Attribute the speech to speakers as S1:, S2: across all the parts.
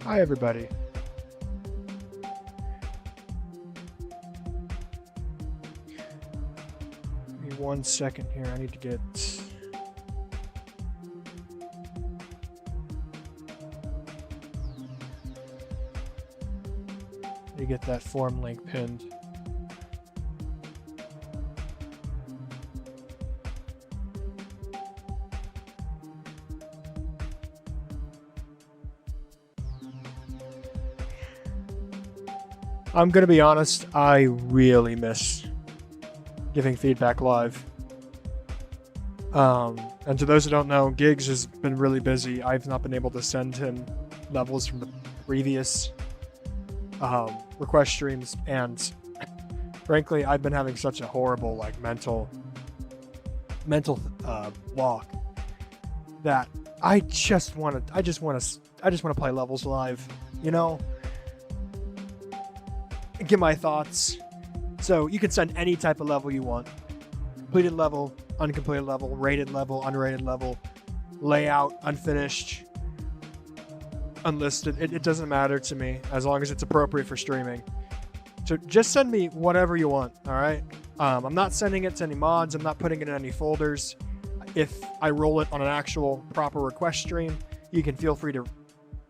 S1: Hi, everybody. Give me 1 second here. I need to get... that form link pinned. I'm gonna be honest, I really miss giving feedback live. And to those who don't know, Gigs has been really busy. I've not been able to send him levels from the previous request streams, and frankly, I've been having such a horrible mental block that I just want to play levels live, and get my thoughts. So you can send any type of level you want: completed level, uncompleted level, rated level, unrated level, layout, unfinished, unlisted. It doesn't matter to me as long as it's appropriate for streaming. So just send me whatever you want, all right? I'm not sending it to any mods. I'm not putting it in any folders. If I roll it on an actual proper request stream, you can feel free to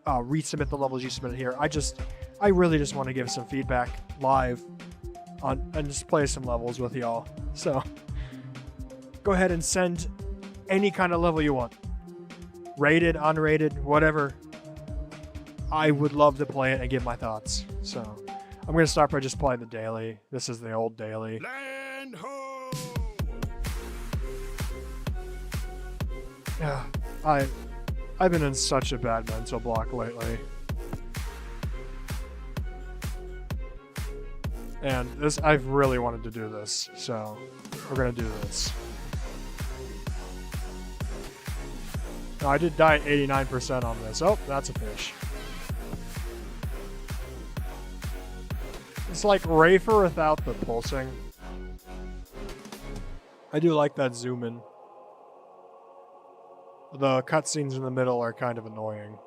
S1: resubmit the levels you submitted here. I really just want to give some feedback live and just play some levels with y'all. So go ahead and send any kind of level you want. Rated, unrated, whatever. I would love to play it and give my thoughts. So I'm going to start by just playing the daily. This is the old daily.
S2: Land ho!
S1: Yeah, I've been in such a bad mental block lately. And I've really wanted to do this, so we're going to do this. No, I did die at 89% on this. Oh, that's a fish. It's like Rafer without the pulsing. I do like that zoom in. The cutscenes in the middle are kind of annoying.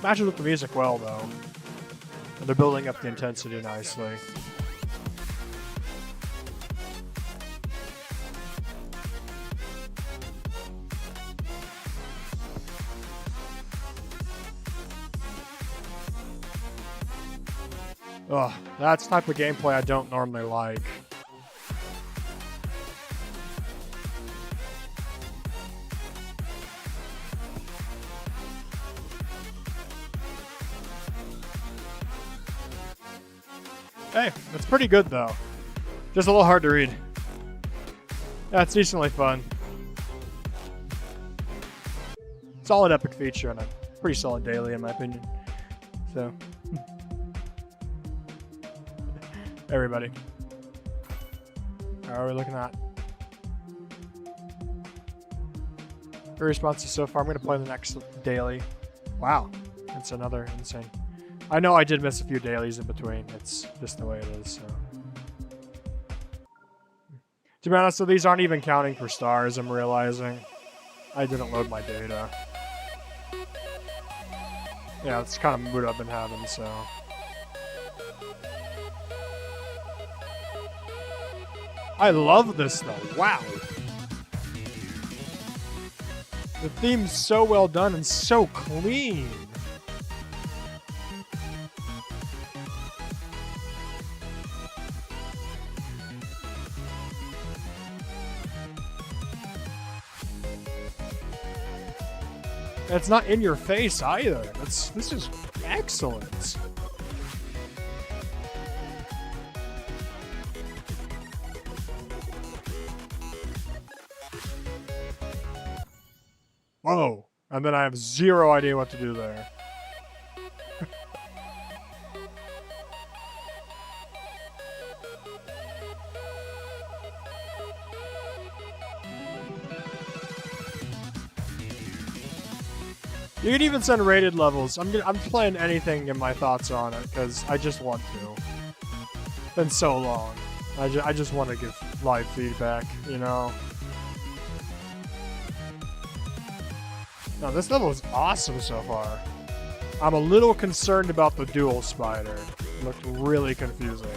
S1: Matches with the music well, though. And they're building up the intensity nicely. Ugh, that's the type of gameplay I don't normally like. Hey, that's pretty good though. Just a little hard to read. Yeah, it's decently fun. Solid epic feature and a pretty solid daily in my opinion. So, everybody. How are we looking at? 3 responses so far. I'm going to play the next daily. Wow, that's another insane. I know I did miss a few dailies in between. It's just the way it is. So, to be honest, so these aren't even counting for stars. I'm realizing I didn't load my data. Yeah, it's kind of mood I've been having. So, I love this though. Wow, the theme's so well done and so clean. It's not in your face either. This is excellent. Whoa. And then I have zero idea what to do there. You can even send rated levels. I'm playing anything in my thoughts on it because I just want to. It's been so long. I just want to give live feedback, you know. Now, this level is awesome so far. I'm a little concerned about the dual spider. It looked really confusing.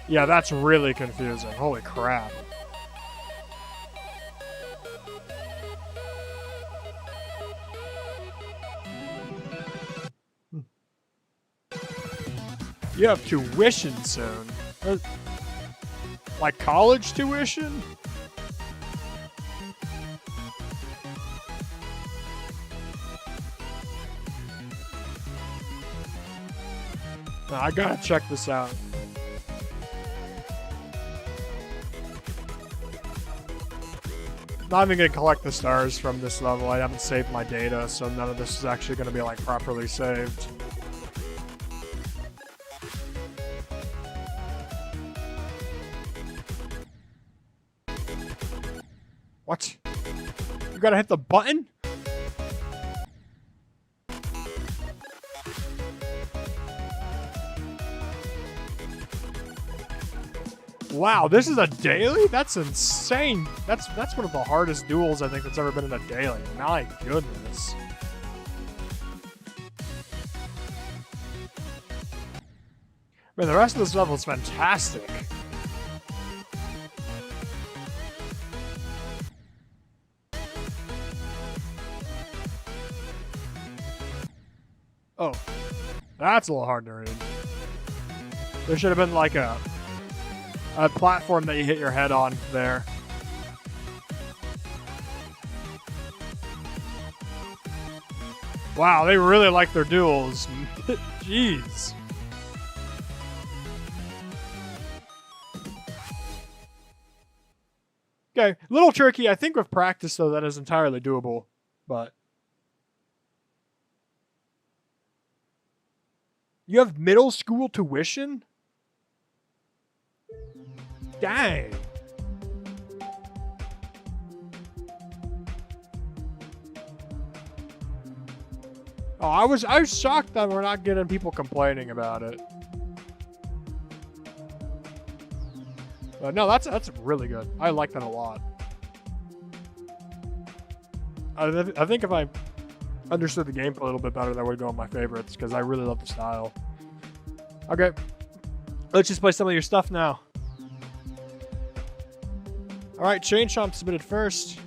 S1: Yeah, that's really confusing. Holy crap. You have tuition soon. Like college tuition? Now, I gotta check this out. Not even gonna collect the stars from this level. I haven't saved my data, so none of this is actually gonna be like properly saved. What? You gotta hit the button? Wow, this is a daily? That's insane. That's one of the hardest duels I think that's ever been in a daily. My goodness. Man, the rest of this level is fantastic. Oh, that's a little hard to read. There should have been like a platform that you hit your head on there. Wow, they really like their duels. Jeez. Okay, a little tricky. I think with practice, though, that is entirely doable. But you have middle school tuition? Dang. Oh, I was shocked that we're not getting people complaining about it. But no, that's really good. I like that a lot. I think if I understood the gameplay a little bit better, that would go on my favorites because I really love the style. Okay, let's just play some of your stuff now. All right, Chain Chomp submitted first.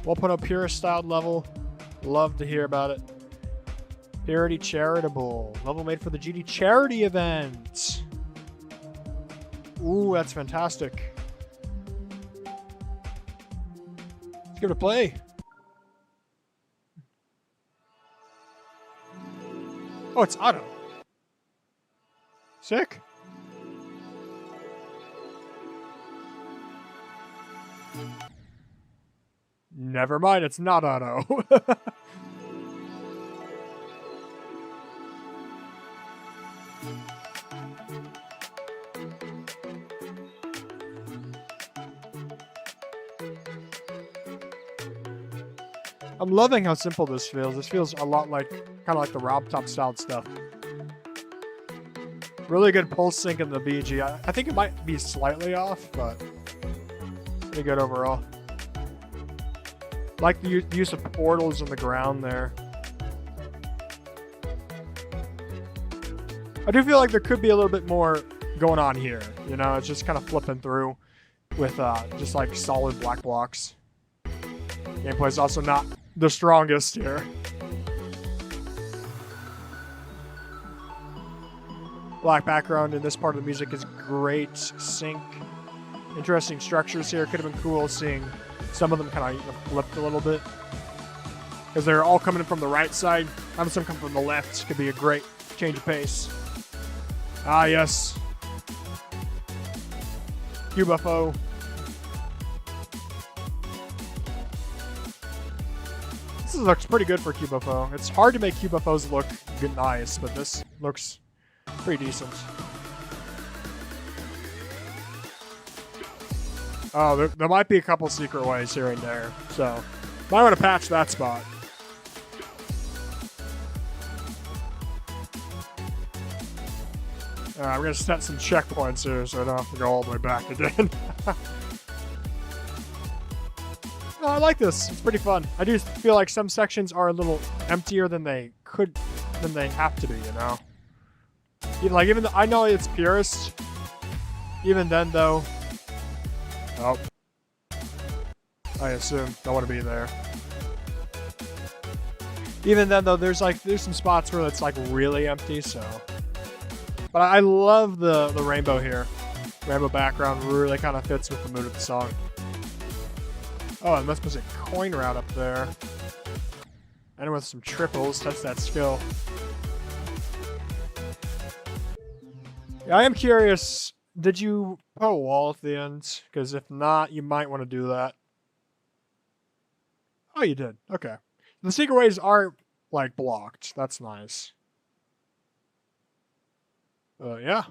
S1: We'll put a purist styled level. Love to hear about it. Purity Charitable. Level made for the GD charity event. Ooh, that's fantastic. Let's give it a play. Oh, it's auto. Sick. Never mind, it's not auto. I'm loving how simple this feels. This feels a lot like, kind of like the Rob Top styled stuff. Really good pulse sync in the BG. I think it might be slightly off, but pretty good overall. Like the use of portals in the ground there. I do feel like there could be a little bit more going on here. You know, it's just kind of flipping through with just like solid black blocks. Gameplay is also not the strongest here. Black background in this part of the music is great. Sync. Interesting structures here. Could have been cool seeing some of them kind of flipped a little bit. Because they're all coming from the right side. Having some come from the left could be a great change of pace. Ah, yes. QBuffO. This looks pretty good for QBuffO. It's hard to make QBuffOs look good, nice, but this looks pretty decent. Oh, there might be a couple secret ways here and there, so might want to patch that spot. I'm gonna set some checkpoints here so I don't have to go all the way back again. No, I like this. It's pretty fun. I do feel like some sections are a little emptier than they have to be, you know? Even though I know it's purist, even then though, oh, I assume don't want to be there. Even then though, there's some spots where it's like really empty, so. But I love the rainbow here. Rainbow background really kind of fits with the mood of the song. Oh, and must be a coin route up there. And with some triples, that's that skill. Yeah, I am curious, did you put a wall at the end? Because if not, you might want to do that. Oh, you did. Okay. The secret ways aren't, like, blocked. That's nice. Yeah.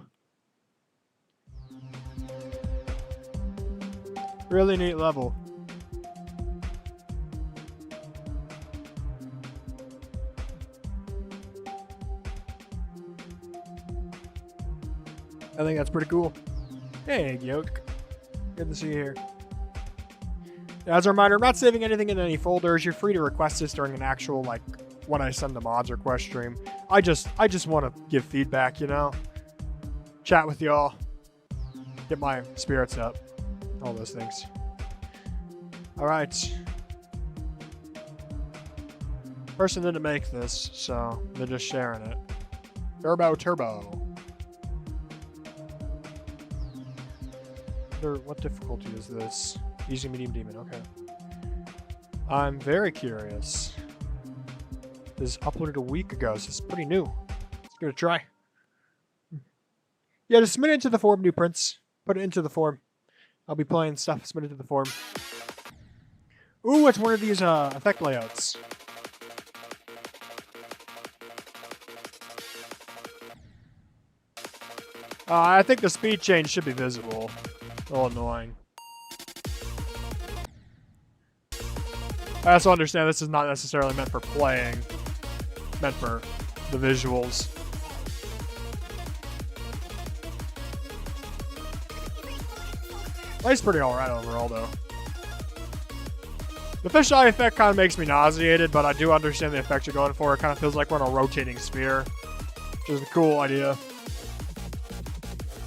S1: Really neat level. I think that's pretty cool. Hey, Yoke. Good to see you here. As a reminder, I'm not saving anything in any folders. You're free to request this during an actual, like, when I send the mods request stream. I just want to give feedback, you know? Chat with y'all. Get my spirits up. All those things. Alright. Person didn't make this, so they're just sharing it. Turbo. What difficulty is this? Easy, medium, demon. Okay. I'm very curious. This was uploaded a week ago, so it's pretty new. Let's give it a try. Yeah, just submit it into the forum, new prints. Put it into the forum. I'll be playing stuff submitted to the forum. Ooh, it's one of these effect layouts. I think the speed change should be visible. A little annoying. I also understand this is not necessarily meant for playing. Meant for the visuals. It's pretty alright overall, though. The fisheye effect kind of makes me nauseated, but I do understand the effect you're going for. It kind of feels like we're in a rotating sphere, which is a cool idea.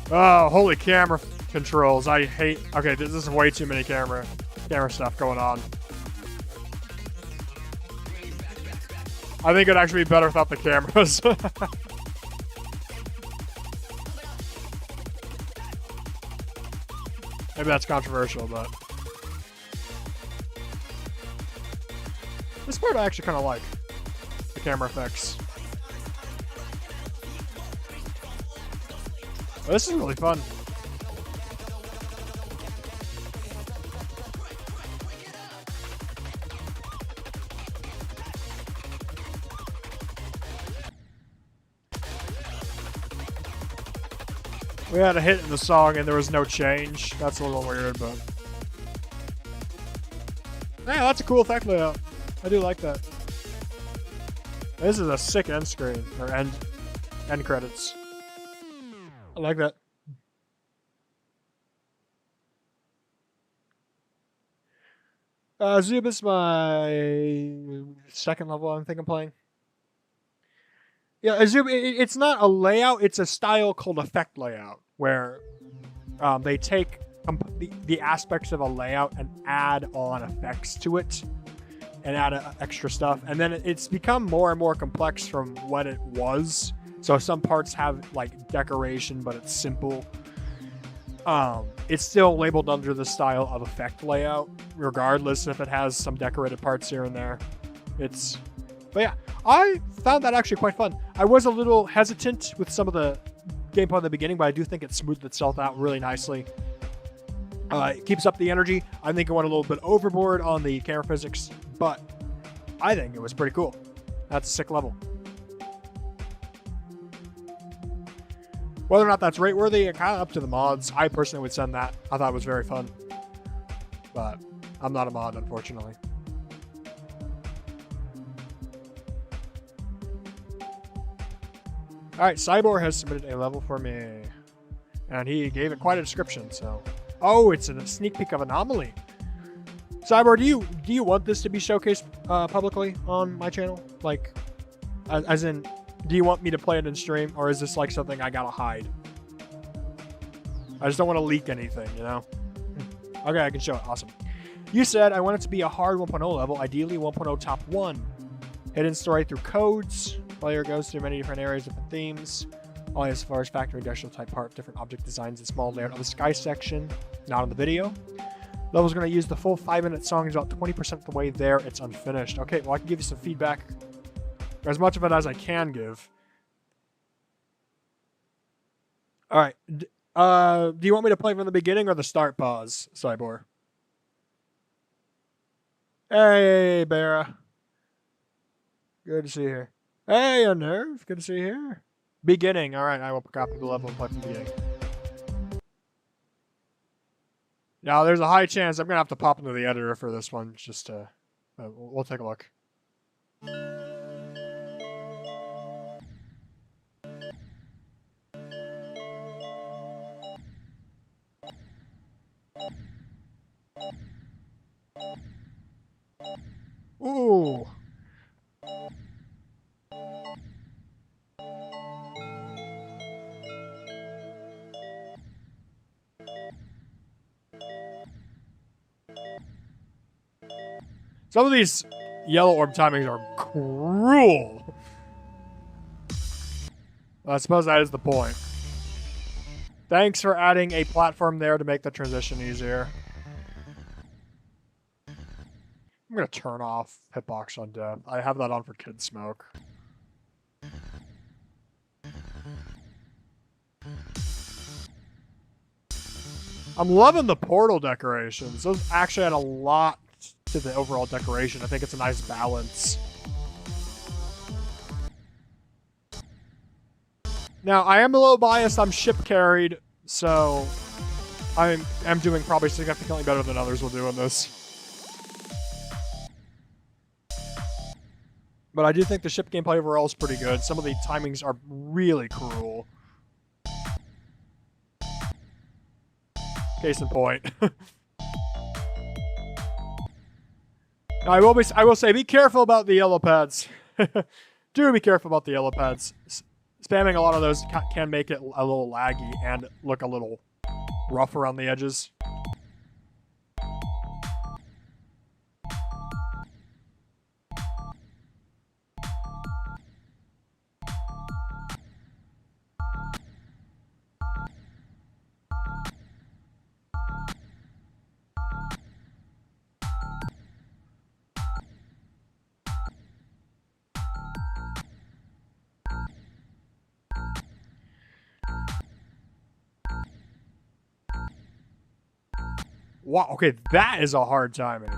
S1: Oh, holy camera controls. I hate... Okay, this is way too many camera stuff going on. I think it'd actually be better without the cameras. Maybe that's controversial, but... This part I actually kind of like. The camera effects. Oh, this is really fun. We had a hit in the song and there was no change. That's a little weird, but... Yeah, that's a cool effect layout. I do like that. This is a sick end screen, or end credits. I like that. Zub is my second level I think I'm playing. Yeah, Zub, it's not a layout, it's a style called effect layout, where they take the aspects of a layout and add on effects to it, and add extra stuff, and then it's become more and more complex from what it was. So some parts have like decoration, but it's simple. It's still labeled under the style of effect layout, regardless if it has some decorated parts here and there. But yeah, I found that actually quite fun. I was a little hesitant with some of the gameplay in the beginning, but I do think it smoothed itself out really nicely. It keeps up the energy. I think it went a little bit overboard on the camera physics, but I think it was pretty cool. That's a sick level. Whether or not that's rate worthy, kind of up to the mods. I personally would send that. I thought it was very fun. But I'm not a mod, unfortunately. All right, Cyborg has submitted a level for me, and he gave it quite a description. So, oh, it's a sneak peek of Anomaly. Cyborg, do you want this to be showcased publicly on my channel? Like, as in, do you want me to play it in stream, or is this like something I gotta hide? I just don't want to leak anything, you know? Okay, I can show it. Awesome. You said I want it to be a hard 1.0 level, ideally 1.0 top 1. Hidden story through codes. Player goes through many different areas, different themes. Only as far as factory industrial type part, different object designs, and small layout of the sky section. Not in the video. Level's going to use the full 5-minute song. Is about 20% of the way there. It's unfinished. Okay, well, I can give you some feedback. As much of it as I can give. All right. Do you want me to play from the beginning or the start pause, Cyborg? Hey, Bera. Good to see you here. Hey, Unnerve. Good to see you here. Beginning. All right, I will copy the level and play from the beginning. Now, there's a high chance I'm going to have to pop into the editor for this one. Just to... we'll take a look. Ooh. Some of these yellow orb timings are cruel. I suppose that is the point. Thanks for adding a platform there to make the transition easier. I'm going to turn off Hitbox on Death. I have that on for Kid Smoke. I'm loving the portal decorations. Those actually add a lot to the overall decoration. I think it's a nice balance. Now, I am a little biased. I'm ship carried, so I am doing probably significantly better than others will do in this. But I do think the ship gameplay overall is pretty good. Some of the timings are really cruel. Case in point. I will say, be careful about the yellow pads. Do be careful about the yellow pads. Spamming a lot of those can make it a little laggy and look a little rough around the edges. Wow, okay, that is a hard timing.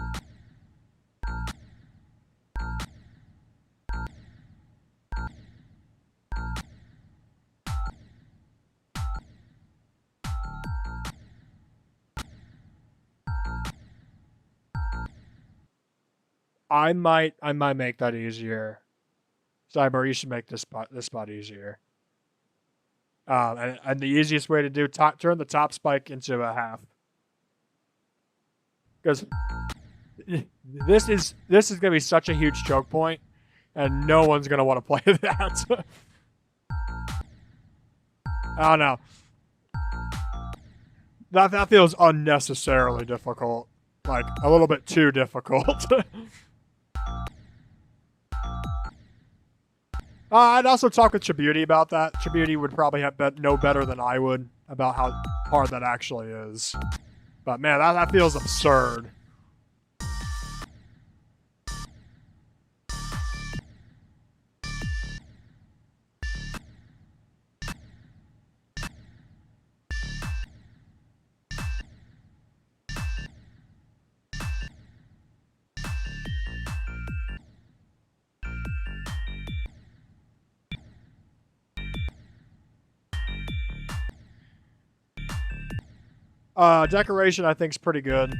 S1: I might make that easier. Cyber, you should make this spot easier. And the easiest way to do turn the top spike into a half. Because this is gonna be such a huge choke point, and no one's gonna want to play that. I don't know. That feels unnecessarily difficult. Like, a little bit too difficult. I'd also talk with Chibuti about that. Chibuti would probably know better than I would about how hard that actually is. But man, that feels absurd. Decoration I think is pretty good.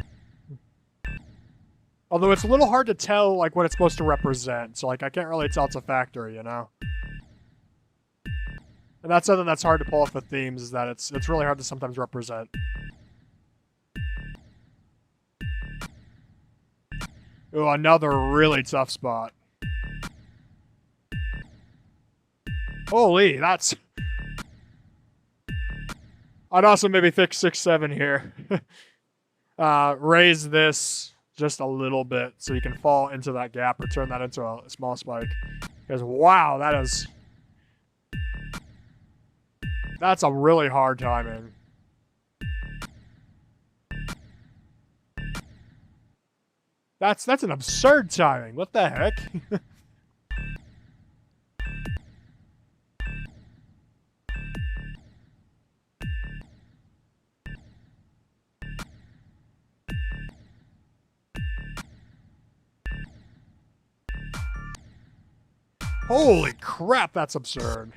S1: Although it's a little hard to tell like what it's supposed to represent. So like I can't really tell it's a factory, you know? And that's something that's hard to pull off with themes, is that it's really hard to sometimes represent. Ooh, another really tough spot. Holy, that's... I'd also maybe fix 6-7 here. Raise this just a little bit so you can fall into that gap or turn that into a small spike. Because, wow, that's a really hard timing. That's an absurd timing. What the heck? Holy crap, that's absurd.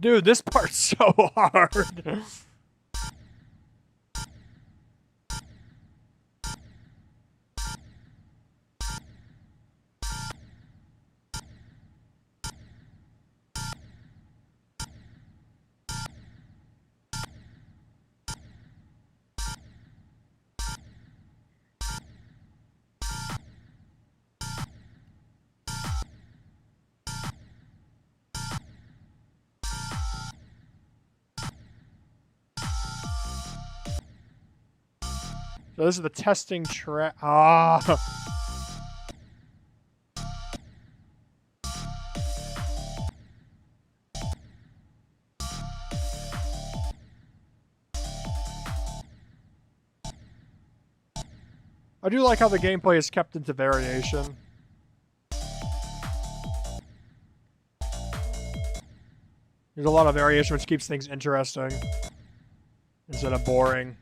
S1: Dude, this part's so hard. So this is the testing track. Ah. I do like how the gameplay is kept into variation. There's a lot of variation, which keeps things interesting instead of boring.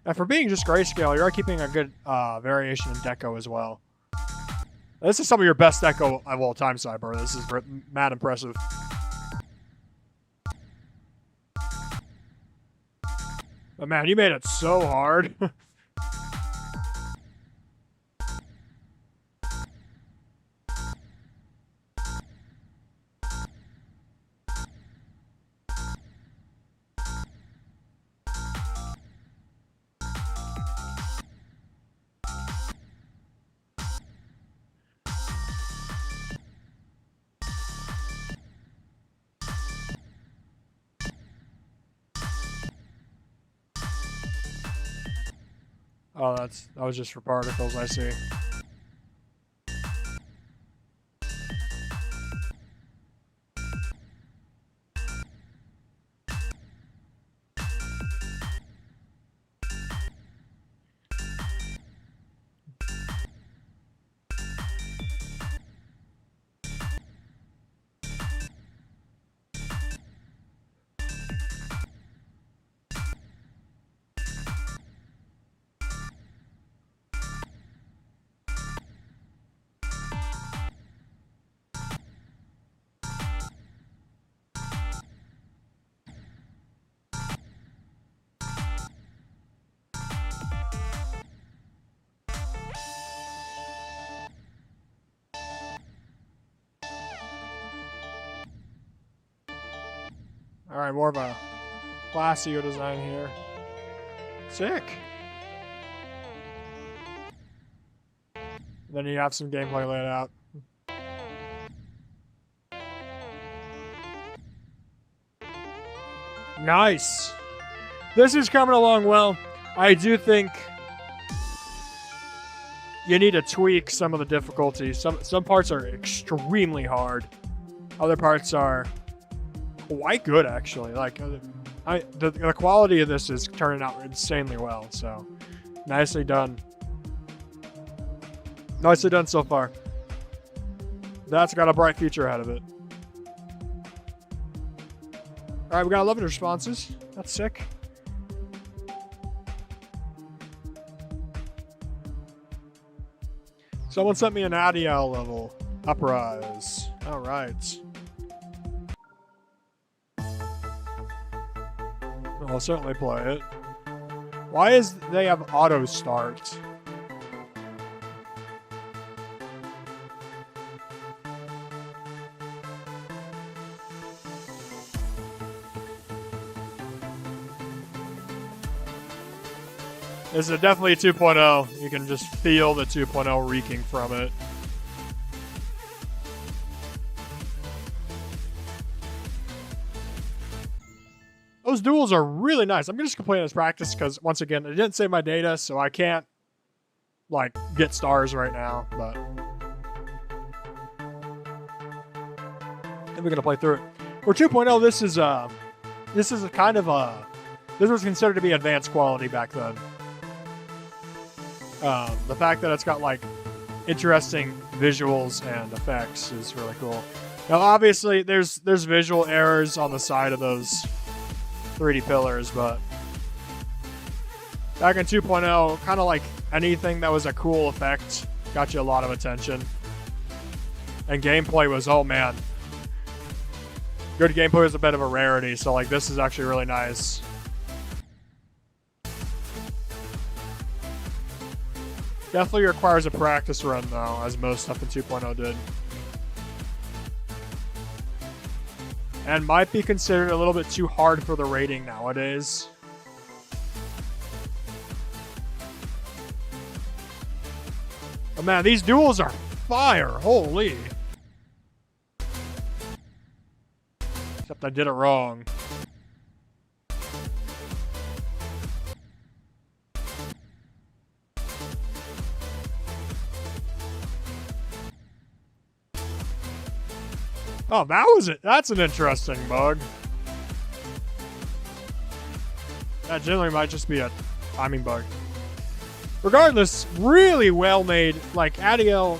S1: And for being just grayscale, you are keeping a good variation in deco as well. This is some of your best deco of all time, Cyber. This is mad impressive. But man, you made it so hard. Oh, that was just for particles, I see. Alright, more of a classier design here. Sick. Then you have some gameplay laid out. Nice. This is coming along well. I do think you need to tweak some of the difficulty. Some parts are extremely hard. Other parts are quite good, actually. Like, the quality of this is turning out insanely well. So, nicely done. Nicely done so far. That's got a bright future ahead of it. All right, we got 11 responses. That's sick. Someone sent me an Adiel level. Uprise. All right. I'll certainly play it. Why is they have auto start? This is definitely a 2.0. You can just feel the 2.0 reeking from it. Those duels are really nice. I'm just complaining as practice because, once again, it didn't save my data, so I can't, like, get stars right now, but then we're going to play through it. For 2.0, this is a kind of a, this was considered to be advanced quality back then. The fact that it's got, like, interesting visuals and effects is really cool. Now, obviously, there's visual errors on the side of those 3D pillars, but back in 2.0, kind of like anything that was a cool effect got you a lot of attention. And gameplay was, oh man. Good gameplay was a bit of a rarity, so like this is actually really nice. Definitely requires a practice run though, as most stuff in 2.0 did. And might be considered a little bit too hard for the rating nowadays. But man, these duels are fire. Holy. Except I did it wrong. Oh, that was it. That's an interesting bug. That generally might just be a timing bug. Regardless, really well made. Like Adiel,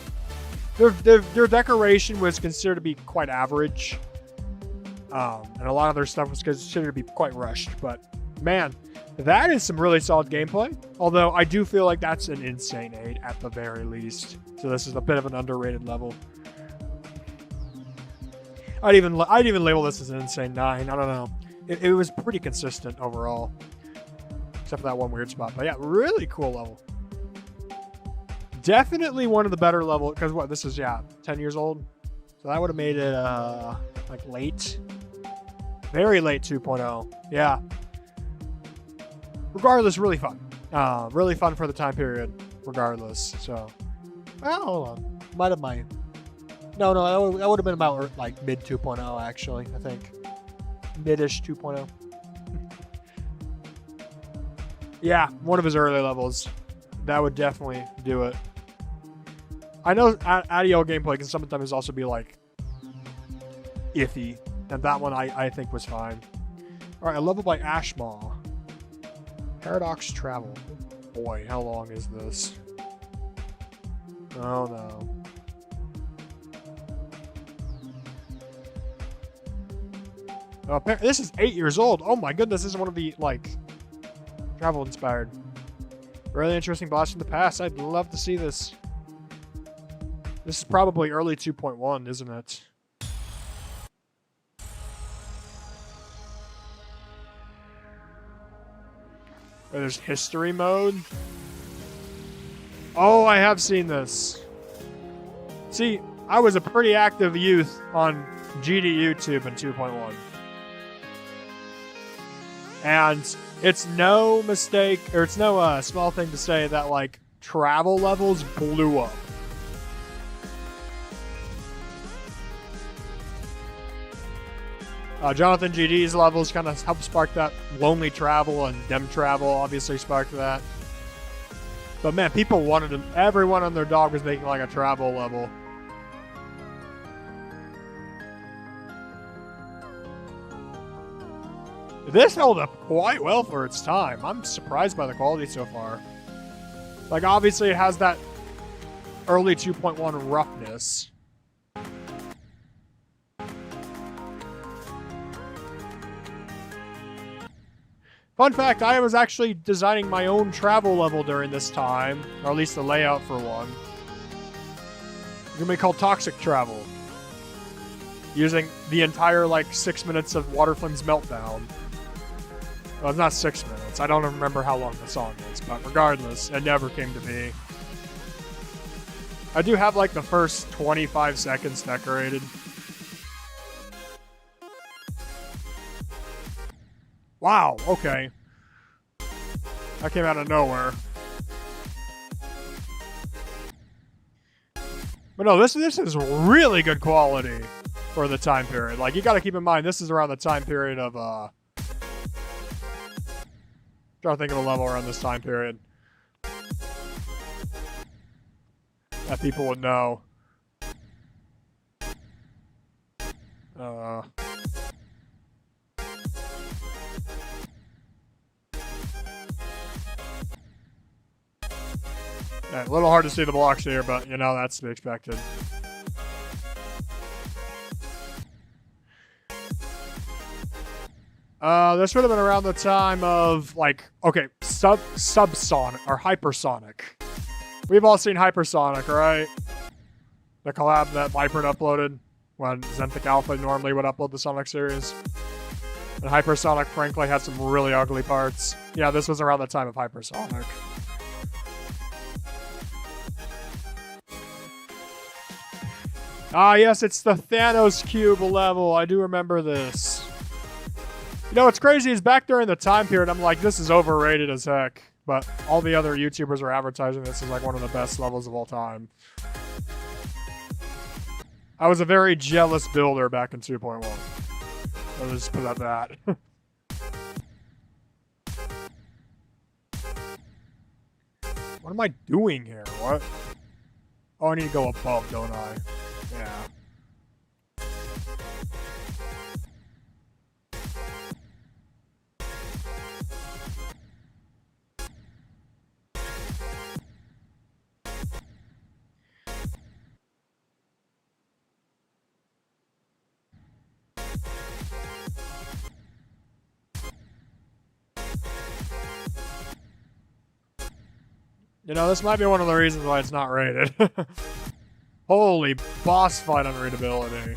S1: their decoration was considered to be quite average, and a lot of their stuff was considered to be quite rushed. But man, that is some really solid gameplay. Although I do feel like that's an insane 8 at the very least. So this is a bit of an underrated level. I'd even label this as an insane 9. I don't know. It was pretty consistent overall, except for that one weird spot. But yeah, really cool level. Definitely one of the better level, because what, this is, 10 years old. So that would have made it like late, very late 2.0. Yeah. Regardless, really fun. Really fun for the time period. Regardless, so. Well, hold on. Might have my. No, that would have been about like mid 2.0 actually, I think. Mid-ish 2.0. Yeah, one of his early levels. That would definitely do it. I know Adiel gameplay can sometimes also be like iffy, and that one I think was fine. All right, a level by Ashmaw. Paradox Travel. Boy, how long is this? Oh no. Oh, this is 8 years old. Oh my goodness, this is one of the, like, travel-inspired. Really interesting boss from the past. I'd love to see this. This is probably early 2.1, isn't it? There's history mode. Oh, I have seen this. See, I was a pretty active youth on GD YouTube in 2.1. And it's no mistake, or it's no small thing to say that, like, travel levels blew up. Jonathan GD's levels kind of helped spark that. Lonely Travel and Dem Travel obviously sparked that. But man, people wanted them. Everyone on their dog was making like a travel level. This held up quite well for its time. I'm surprised by the quality so far. Like, obviously it has that early 2.1 roughness. Fun fact, I was actually designing my own travel level during this time, or at least the layout for one. It's gonna be called Toxic Travel. Using the entire, like, 6 minutes of Waterflame's Meltdown. Well, it's not 6 minutes. I don't remember how long the song is, but regardless, it never came to be. I do have, like, the first 25 seconds decorated. Wow, okay. That came out of nowhere. But no, this is really good quality for the time period. Like, you gotta keep in mind, this is around the time period of, trying to think of a level around this time period that people would know. Yeah, a little hard to see the blocks here, but, you know, that's to be expected. This would have been around the time of, like, okay, subsonic or hypersonic. We've all seen hypersonic, right? The collab that Viper uploaded when Zenthic Alpha normally would upload the Sonic series. And hypersonic, frankly, had some really ugly parts. Yeah, this was around the time of hypersonic. Ah, yes, it's the Thanos Cube level. I do remember this. You know, what's crazy is back during the time period, I'm like, this is overrated as heck. But all the other YouTubers are advertising this as like one of the best levels of all time. I was a very jealous builder back in 2.1. I'll just put it at that. What am I doing here? What? Oh, I need to go above, don't I? Yeah. You know, this might be one of the reasons why it's not rated. Holy boss fight unreadability.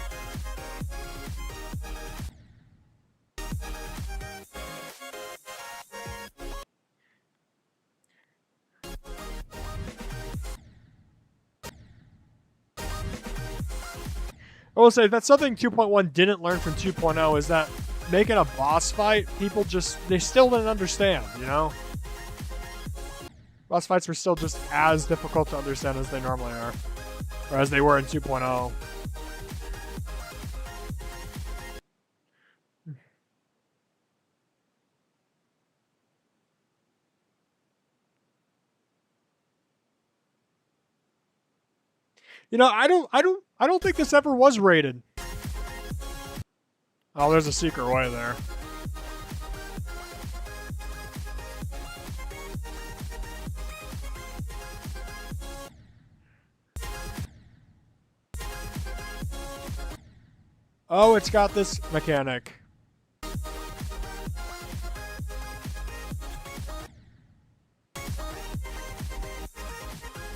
S1: I will say, that's something 2.1 didn't learn from 2.0 is that making a boss fight, people just, they still didn't understand, you know? Boss fights were still just as difficult to understand as they normally are. Or as they were in 2.0. You know, I don't think this ever was rated. Oh, there's a secret way there. Oh, it's got this mechanic.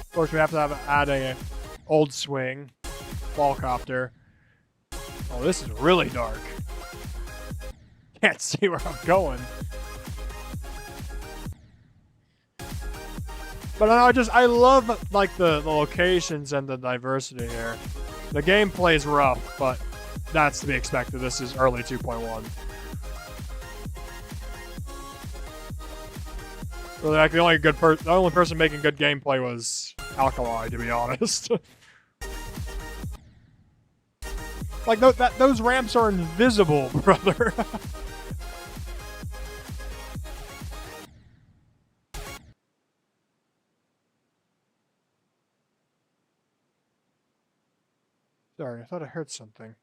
S1: Of course, we have to add a old swing, ball copter. Oh, this is really dark. Can't see where I'm going. But I love like the locations and the diversity here. The gameplay is rough, but that's to be expected. This is early 2.1. Really, like the only person making good gameplay was Alkali, to be honest. Like those ramps are invisible, brother. Sorry, I thought I heard something.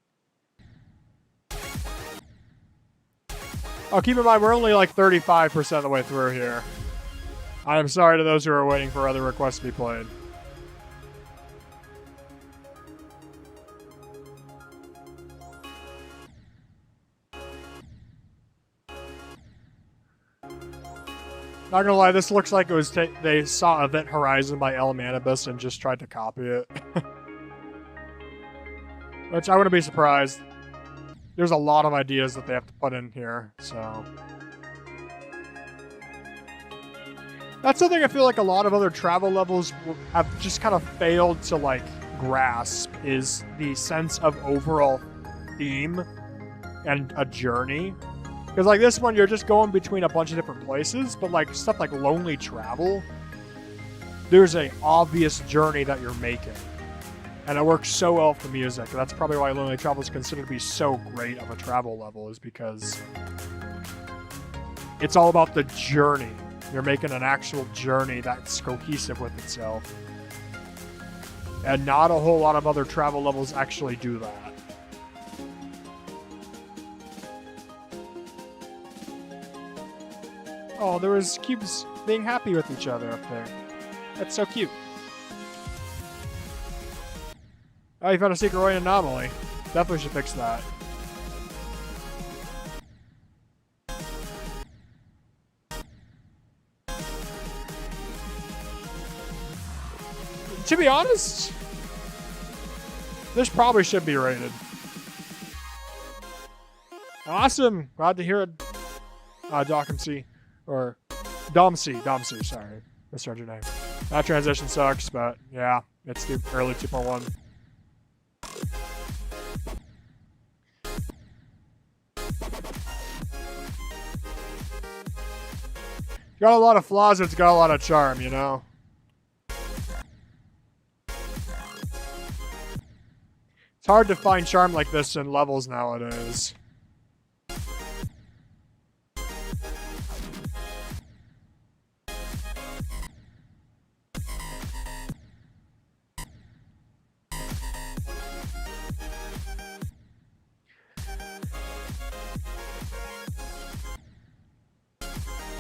S1: Oh, keep in mind, we're only like 35% of the way through here. I am sorry to those who are waiting for other requests to be played. Not gonna lie, this looks like it was they saw Event Horizon by El Manibus and just tried to copy it. Which I wouldn't be surprised. There's a lot of ideas that they have to put in here, so. That's something I feel like a lot of other travel levels have just kind of failed to like grasp, is the sense of overall theme and a journey. Because like this one, you're just going between a bunch of different places, but like stuff like Lonely Travel, there's a obvious journey that you're making. And it works so well with the music. That's probably why Lonely Travel is considered to be so great of a travel level, is because it's all about the journey. You're making an actual journey that's cohesive with itself. And not a whole lot of other travel levels actually do that. Oh, there was cubes being happy with each other up there. That's so cute. Oh, you found a secret way anomaly. Definitely should fix that. To be honest, this probably should be rated. Awesome. Glad to hear it. Documsy. Or Domsy, sorry. Misread your name. That transition sucks, but yeah, it's the early 2.1. Got a lot of flaws, it's got a lot of charm, you know? It's hard to find charm like this in levels nowadays.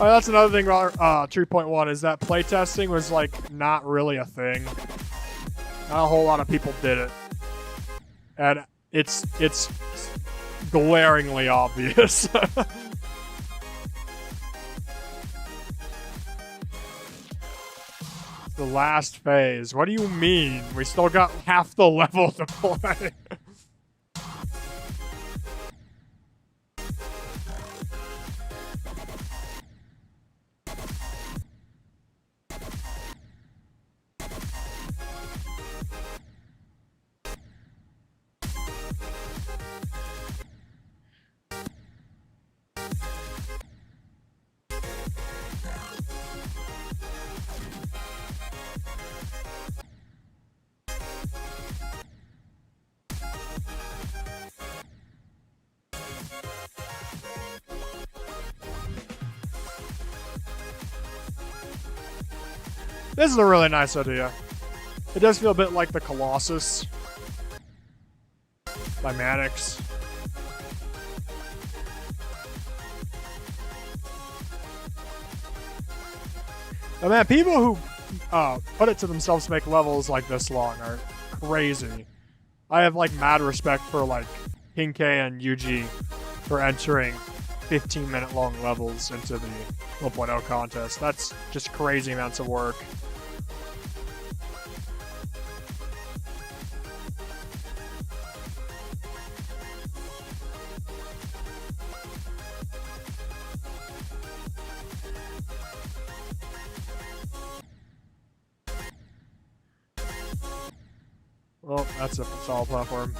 S1: Oh, that's another thing about 3.1 is that playtesting was like not really a thing. Not a whole lot of people did it. And it's glaringly obvious. The last phase. What do you mean? We still got half the level to play. This is a really nice idea. It does feel a bit like the Colossus by Mannix. But man, people who put it to themselves to make levels like this long are crazy. I have like mad respect for like King K and Yuji for entering 15-minute long levels into the 1.0 contest. That's just crazy amounts of work. Well, that's a solid platform.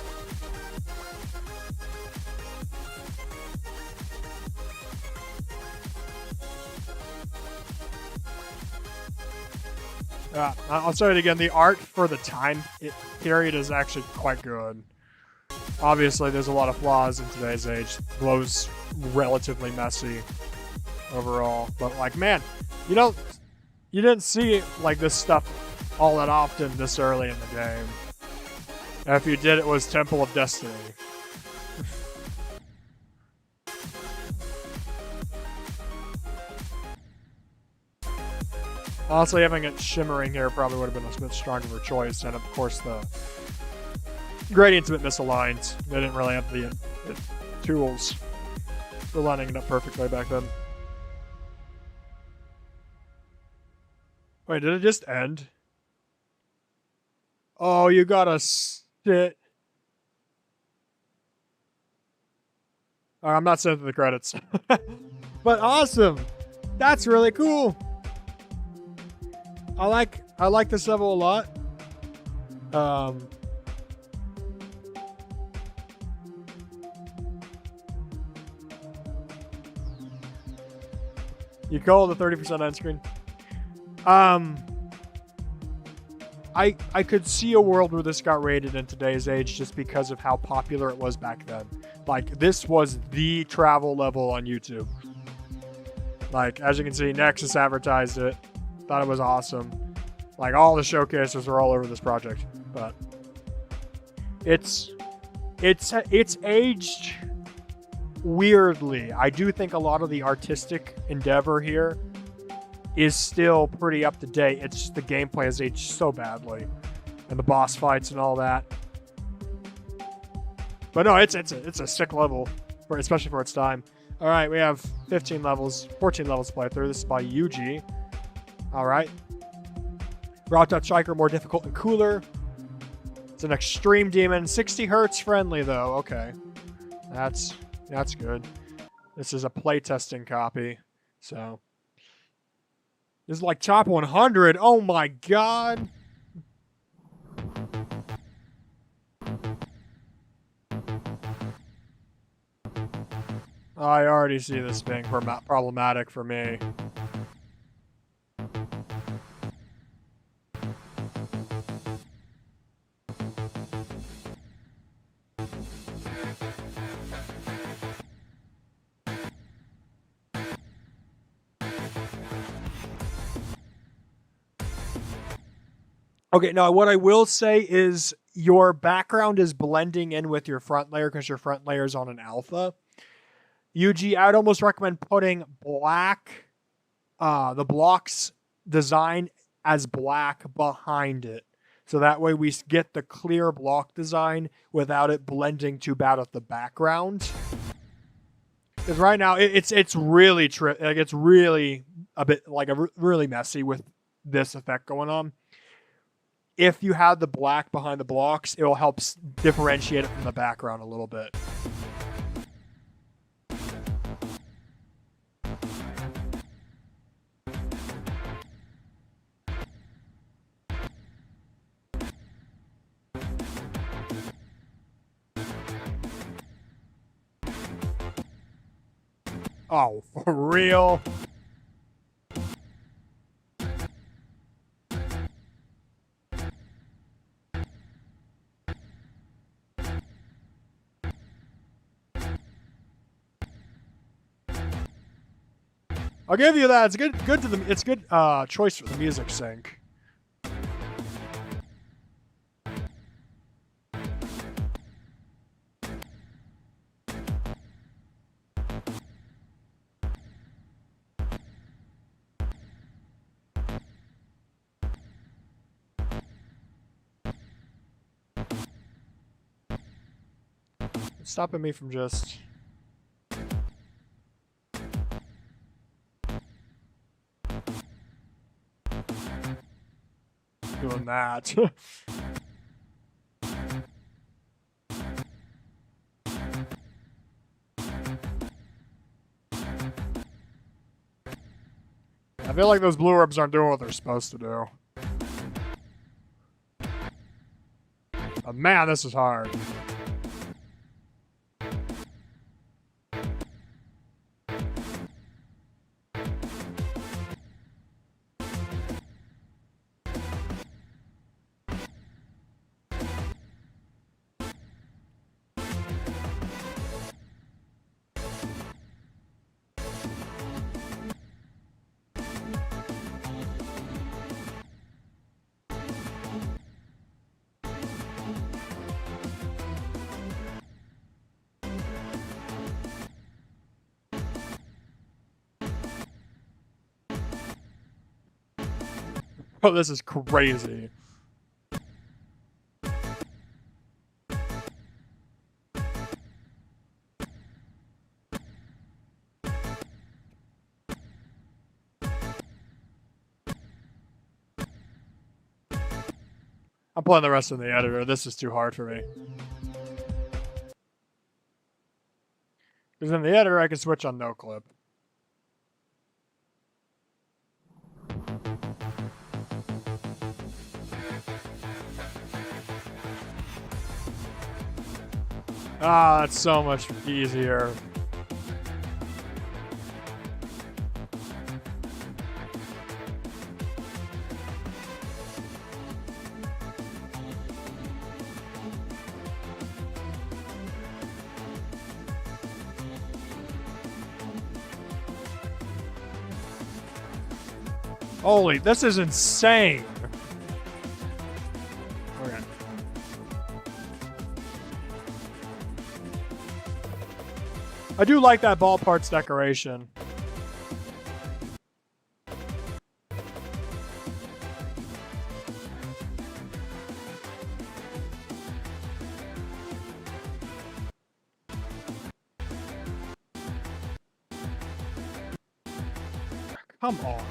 S1: I'll say it again. The art for the time period is actually quite good. Obviously, there's a lot of flaws in today's age. Glow's relatively messy overall, but like, man, you didn't see like this stuff all that often this early in the game. And if you did, it was Temple of Destiny. Honestly, having it shimmering here probably would have been a bit stronger of a choice, and of course the gradient's a bit misaligned. They didn't really have the tools for lining it up perfectly back then. Wait, did it just end? Oh, you gotta sit. I'm not sending the credits. But awesome. That's really cool. I like this level a lot. You call the 30% on screen. I could see a world where this got rated in today's age just because of how popular it was back then. Like, this was the travel level on YouTube. Like, as you can see, Nexus advertised it. Thought it was awesome. Like, all the showcases were all over this project. But it's aged weirdly. I do think a lot of the artistic endeavor here is still pretty up to date. It's just the gameplay has aged so badly, and the boss fights and all that. But no, it's a sick level, especially for its time. All right, we have 14 levels to play through. This is by Yuji. All right, Raw Touch Striker, more difficult and cooler. It's an extreme demon, 60 hertz friendly though. Okay, that's good. This is a playtesting copy, so. This is like top 100. Oh my god. I already see this being problematic for me. Okay, now what I will say is your background is blending in with your front layer because your front layer is on an alpha. Yuji, I'd almost recommend putting black, the blocks design as black behind it. So that way we get the clear block design without it blending too bad with the background. Because right now it's really it's really a bit like really messy with this effect going on. If you have the black behind the blocks, it will help differentiate it from the background a little bit. Oh, for real? I'll give you that. It's good to the. It's good choice for the music sync. It's stopping me from just. Doing that. I feel like those blue orbs aren't doing what they're supposed to do. But man, this is hard. Oh, this is crazy. I'm playing the rest in the editor. This is too hard for me. Because in the editor, I can switch on no clip. Ah, that's so much easier. Holy, this is insane. Okay. I do like that ball parts decoration. Come on.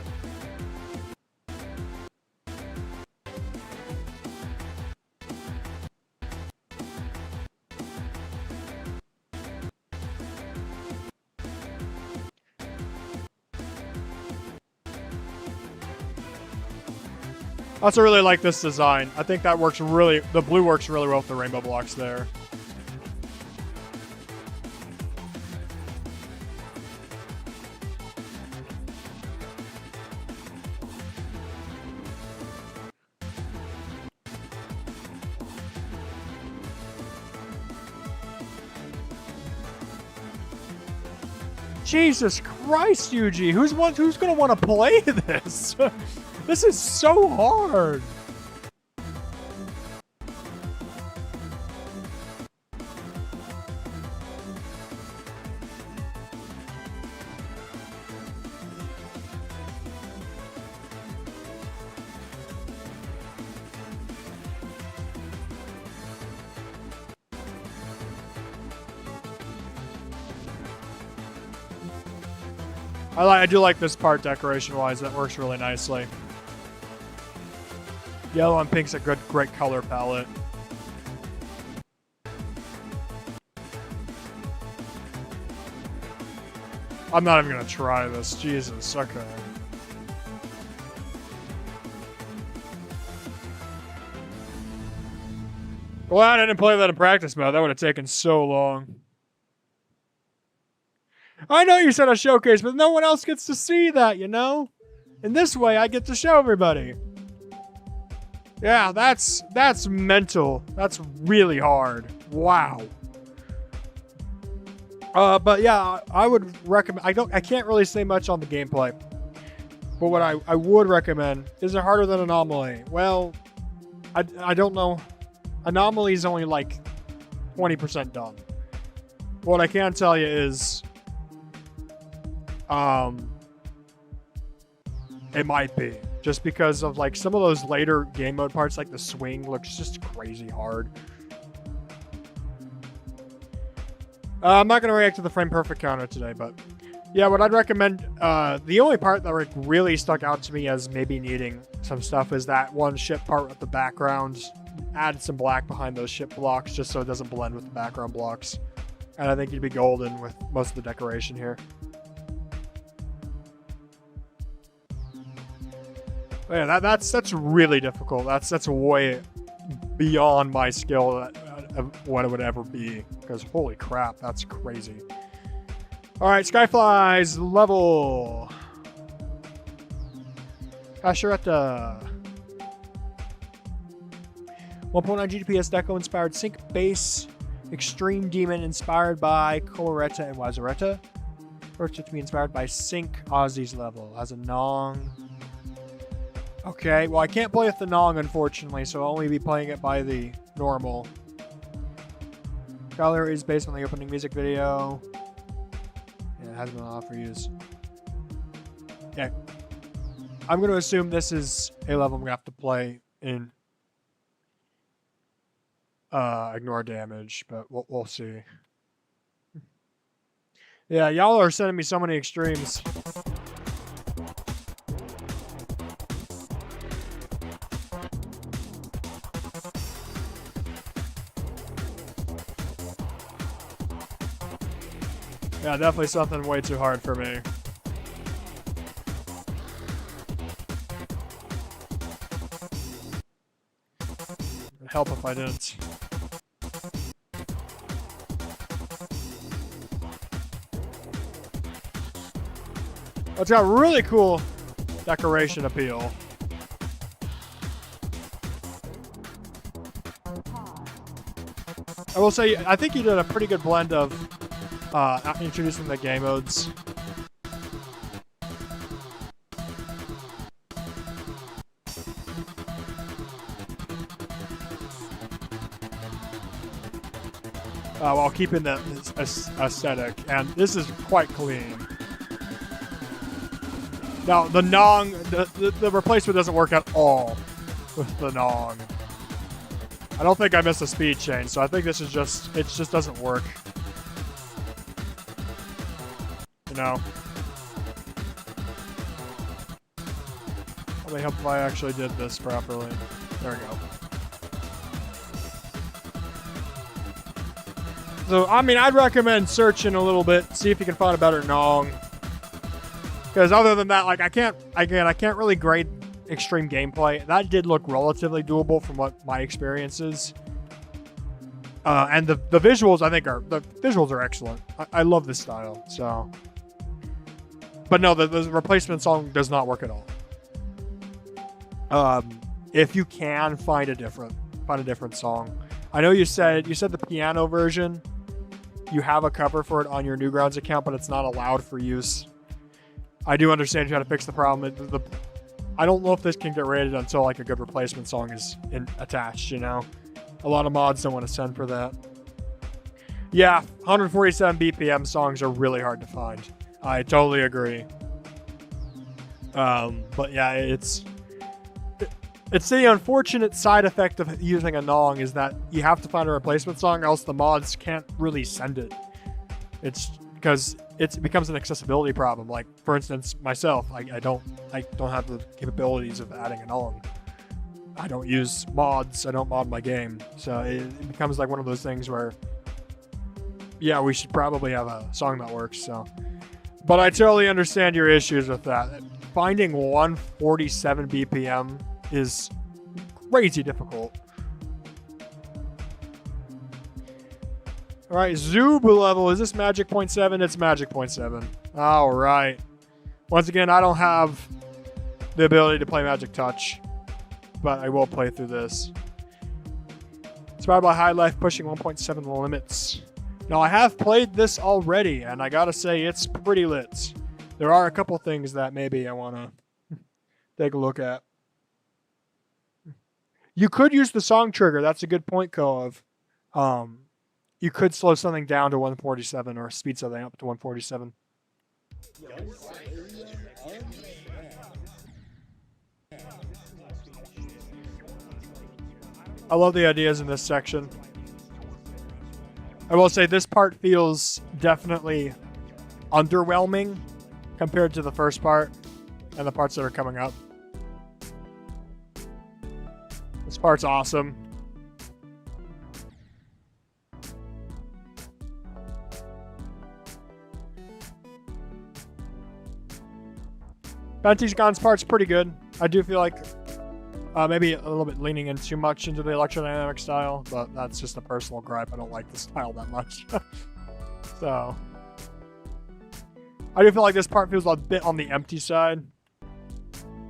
S1: I also really like this design. I think that works really, the blue works really well with the rainbow blocks there. Jesus Christ, Yuji, who's gonna want to play this? This is so hard. I do like this part decoration-wise. That works really nicely. Yellow and pink's a great color palette. I'm not even gonna try this. Jesus, okay. Glad I didn't play that in practice mode. That would have taken so long. I know you said a showcase, but no one else gets to see that, you know? In this way, I get to show everybody. Yeah, that's mental. That's really hard. Wow. But yeah, I would recommend. I can't really say much on the gameplay. But what I would recommend is it harder than Anomaly? Well, I don't know. Anomaly is only like 20% done. What I can tell you is, it might be. Just because of like some of those later game mode parts, like the swing looks just crazy hard. I'm not going to react to the frame perfect counter today, but yeah, what I'd recommend, the only part that like really stuck out to me as maybe needing some stuff is that one ship part with the background. Add some black behind those ship blocks just so it doesn't blend with the background blocks. And I think you'd be golden with most of the decoration here. But yeah, that's really difficult. That's way beyond my skill of what it would ever be. Because holy crap, that's crazy. All right, Skyfly's level. Asheretta. 1.9 GPS Deco inspired Sync Base Extreme Demon inspired by Coloretta and Wazaretta. First to be inspired by Sync Ozzy's level. Has a Nong. Okay, well I can't play with the Nong unfortunately, so I'll only be playing it by the normal. Color is based on the opening music video. Yeah, it has been allowed for use. Okay. I'm going to assume this is a level I'm going to have to play in ignore damage, but we'll see. Yeah, y'all are sending me so many extremes. Yeah, definitely something way too hard for me. It'd help if I didn't. It's got really cool decoration appeal. I will say, I think you did a pretty good blend of introducing the game modes. While keeping the aesthetic, and this is quite clean. Now, the Nong, the replacement doesn't work at all with the Nong. I don't think I missed a speed change, so I think this is just, it just doesn't work. You know? Let me hope if I actually did this properly. There we go. So, I mean, I'd recommend searching a little bit, see if you can find a better Nong. Because other than that, like, I can't really grade extreme gameplay. That did look relatively doable from what my experience is. And the visuals, the visuals are excellent. I love this style, so. But no, the replacement song does not work at all. If you can find a different song. I know you said the piano version, you have a cover for it on your Newgrounds account, but it's not allowed for use. I do understand you got to fix the problem. I don't know if this can get rated until like a good replacement song is attached, you know? A lot of mods don't want to send for that. Yeah, 147 BPM songs are really hard to find. I totally agree. But yeah, it's the unfortunate side effect of using a Nong is that you have to find a replacement song, else the mods can't really send it. It's because it becomes an accessibility problem. Like, for instance, myself, I don't have the capabilities of adding a Nong. I don't use mods. I don't mod my game, so it becomes like one of those things where, yeah, we should probably have a song that works. So, but I totally understand your issues with that. Finding 147 BPM is crazy difficult. All right, Zoob level. Is this Magic 0.7? It's Magic 0.7. All right. Once again, I don't have the ability to play Magic Touch, but I will play through this. Inspired by High Life, pushing 1.7 limits. Now, I have played this already, and I gotta say, it's pretty lit. There are a couple things that maybe I want to take a look at. You could use the song trigger. That's a good point, Kov. You could slow something down to 147 or speed something up to 147. I love the ideas in this section. I will say this part feels definitely underwhelming compared to the first part and the parts that are coming up. This part's awesome. Pentagon's part's pretty good. I do feel like maybe a little bit leaning in too much into the electrodynamic style, but that's just a personal gripe. I don't like the style that much. So I do feel like this part feels a bit on the empty side.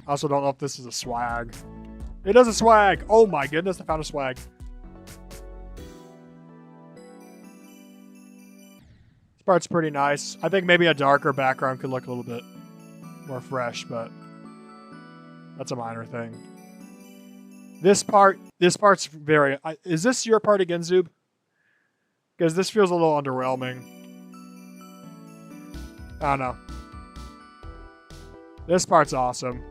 S1: I also don't know if this is a swag. It is a swag! Oh my goodness, I found a swag. This part's pretty nice. I think maybe a darker background could look a little bit more fresh, but that's a minor thing. This part's very... is this your part again, Zoob? Because this feels a little underwhelming. I don't know. This part's awesome.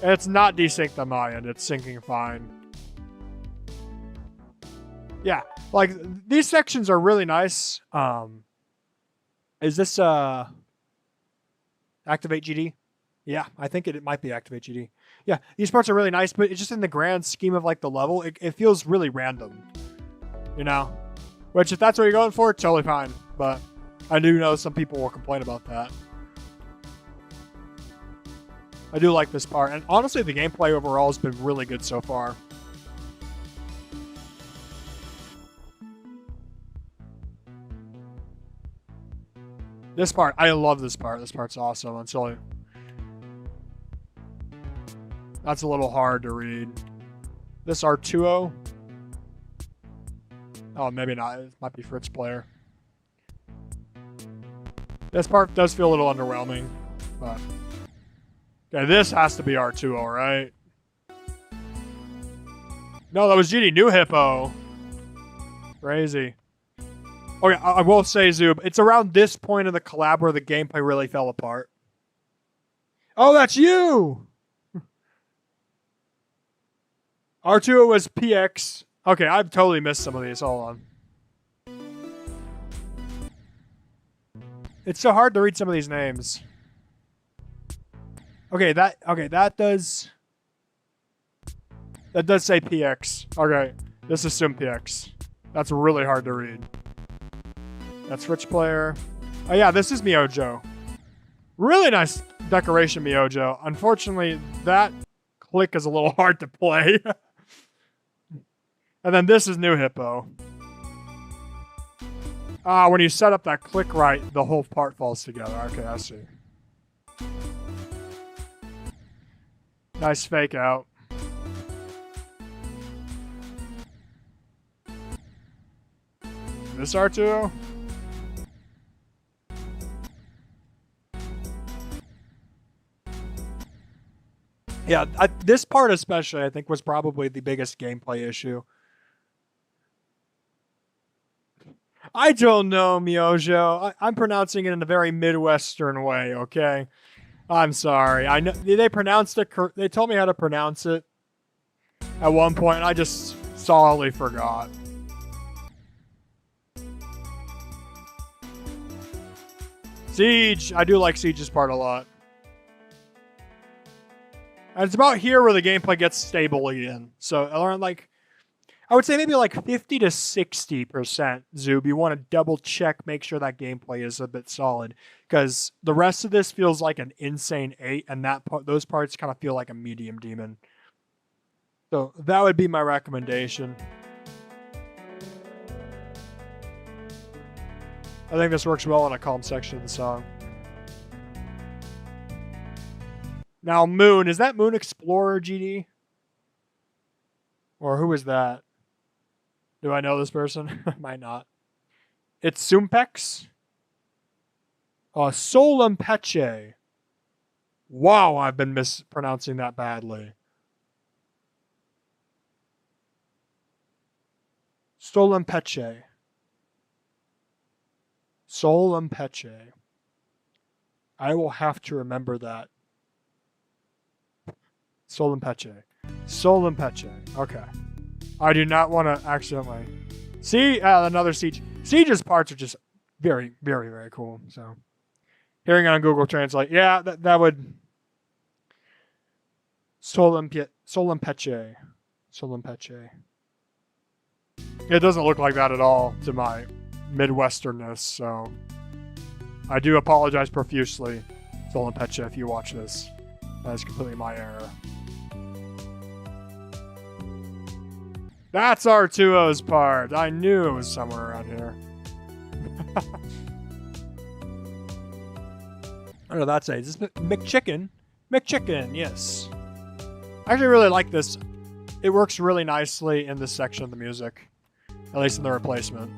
S1: It's not desynced on my end. It's syncing fine. Yeah, like, these sections are really nice. Is this, Activate GD? Yeah, I think it might be Activate GD. Yeah, these parts are really nice, but it's just in the grand scheme of like the level, it feels really random. You know? Which, if that's what you're going for, totally fine. But I do know some people will complain about that. I do like this part. And honestly, the gameplay overall has been really good so far. This part, I love this part. This part's awesome. Until that's a little hard to read. This R2O. Oh, maybe not. It might be Fritz player. This part does feel a little underwhelming, but okay, this has to be R2O, right? No, that was GD New Hippo. Crazy. Okay, I will say, Zoob, it's around this point of the collab where the gameplay really fell apart. Oh, that's you! R2O was PX. Okay, I've totally missed some of these. Hold on. It's so hard to read some of these names. Okay, that does say PX. Okay, let's assume PX. That's really hard to read. That's Rich Player. Oh yeah, this is Miojo. Really nice decoration, Miojo. Unfortunately, that click is a little hard to play. And then this is New Hippo. When you set up that click right, the whole part falls together. Okay, I see. Nice fake out. This R2? Yeah, this part especially, I think, was probably the biggest gameplay issue. I don't know, Miojo. I'm pronouncing it in a very Midwestern way, okay? I'm sorry. I know they pronounced it. They told me how to pronounce it at one point, and I just solidly forgot. Siege. I do like Siege's part a lot. And it's about here where the gameplay gets stable again. So around like, I would say maybe like 50 to 60%, Zoob. You want to double check, make sure that gameplay is a bit solid. Because the rest of this feels like an insane 8, and those parts kind of feel like a medium demon. So that would be my recommendation. I think this works well in a calm section of the song. Now, Moon. Is that Moon Explorer, GD? Or who is that? Do I know this person? Might not. It's Sumpex? Solempeche. Wow, I've been mispronouncing that badly. Solempeche. Solempeche. I will have to remember that. Solempeche. Solempeche. Okay. I do not want to accidentally... See? Another Siege. Siege's parts are just very, very, very cool. So, hearing on Google Translate. Yeah, that would... Solempeche. Solempeche. It doesn't look like that at all to my Midwesternness, so... I do apologize profusely, Solempeche, if you watch this. That is completely my error. That's R2O's part. I knew it was somewhere around here. What did that say? Is this McChicken? McChicken, yes. I actually really like this. It works really nicely in this section of the music. At least in the replacement.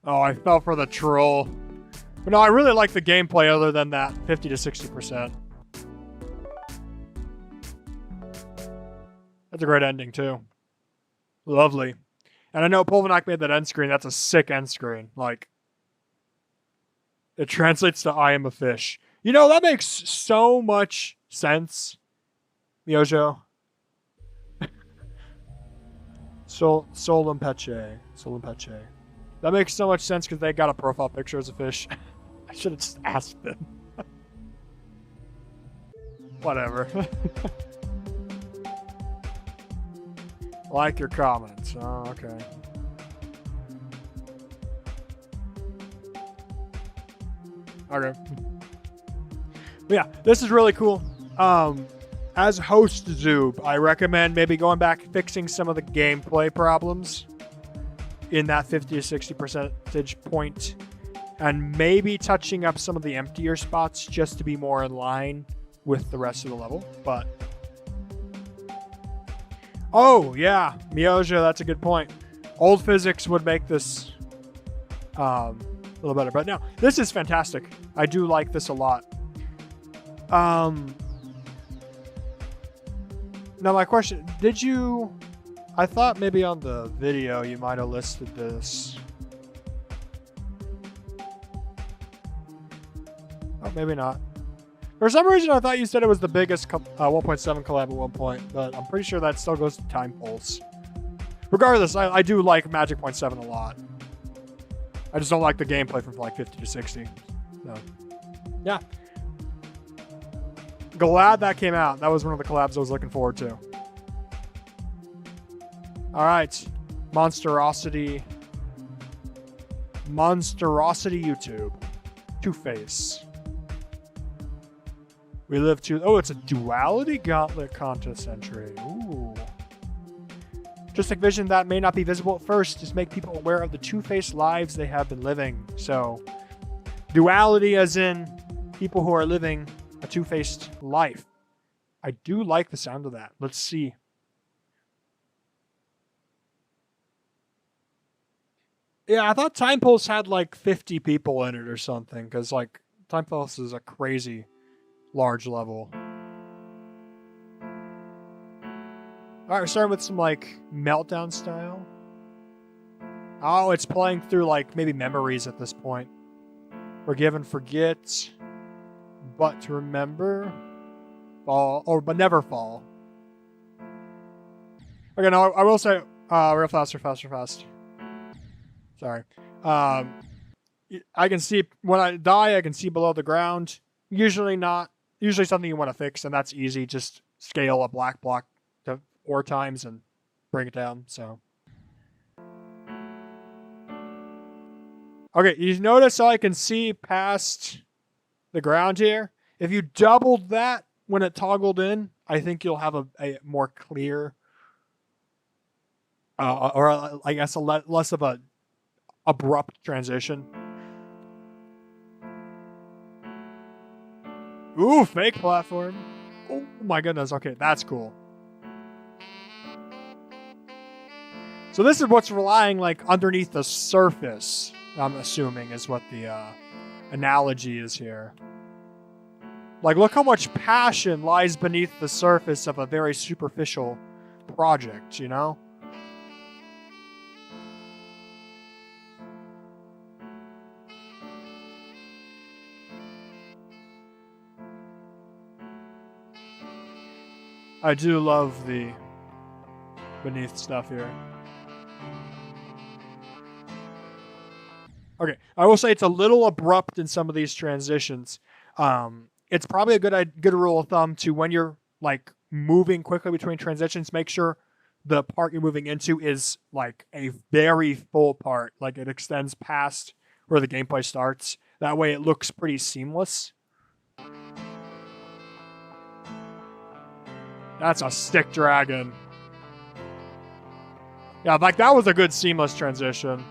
S1: Oh, I fell for the troll. But no, I really like the gameplay other than that 50 to 60%. That's a great ending, too. Lovely. And I know Polvanak made that end screen. That's a sick end screen. Like, it translates to I am a fish. You know, that makes so much sense, Myojo. Solimpeche. That makes so much sense because they got a profile picture as a fish. I should have just asked them. Whatever. Like your comments. Oh, okay. Okay. But yeah, this is really cool. As host Zoob, I recommend maybe going back, fixing some of the gameplay problems in that 50 to 60 percentage point, and maybe touching up some of the emptier spots just to be more in line with the rest of the level. But oh yeah, Myojo, that's a good point. Old physics would make this a little better, but no, this is fantastic. I do like this a lot. Now my question, did you... I thought maybe on the video you might have listed this. Oh, maybe not. For some reason I thought you said it was the biggest 1.7 collab at one point, but I'm pretty sure that still goes to Time Pulse. Regardless, I do like Magic 0.7 a lot. I just don't like the gameplay from like 50 to 60. So, yeah. Glad that came out. That was one of the collabs I was looking forward to. All right. Monsterosity YouTube. Two-Face. We live to... Oh, it's a Duality Gauntlet contest entry. Ooh. Just like vision that may not be visible at first, just make people aware of the two-faced lives they have been living. So, duality as in people who are living a two-faced life. I do like the sound of that. Let's see. Yeah, I thought Time Pulse had like 50 people in it or something, because like Time Pulse is a crazy large level. Alright, we're starting with some like Meltdown style. Oh, it's playing through like maybe memories at this point. Forgive and forget. But to remember. Fall. Or but never fall. Okay, now I will say real fast. Sorry. I can see when I die, I can see below the ground. Usually something you want to fix, and that's easy. Just scale a black block to 4 times and bring it down. So okay, you notice how I can see past the ground here? If you doubled that when it toggled in, I think you'll have a more clear or I guess less of a abrupt transition. Ooh, fake platform. Oh my goodness. Okay, that's cool. So this is what's relying like underneath the surface, I'm assuming, is what the analogy is here. Like, look how much passion lies beneath the surface of a very superficial project, you know? I do love the beneath stuff here. Okay, I will say it's a little abrupt in some of these transitions. It's probably a good rule of thumb to, when you're like moving quickly between transitions, make sure the part you're moving into is like a very full part, like it extends past where the gameplay starts. That way it looks pretty seamless. That's a stick dragon. Yeah, like that was a good seamless transition.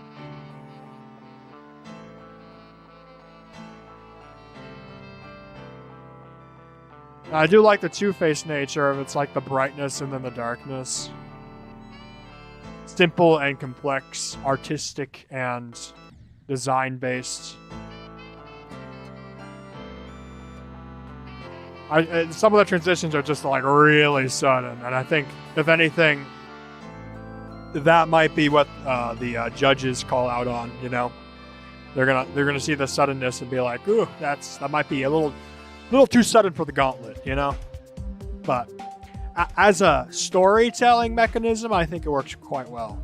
S1: I do like the two-faced nature of it's like the brightness and then the darkness. Simple and complex, artistic and design-based. Some of the transitions are just like really sudden, and I think if anything, that might be what the judges call out on. You know, they're gonna see the suddenness and be like, "Ooh, that might be a little too sudden for the gauntlet," you know. But as a storytelling mechanism, I think it works quite well.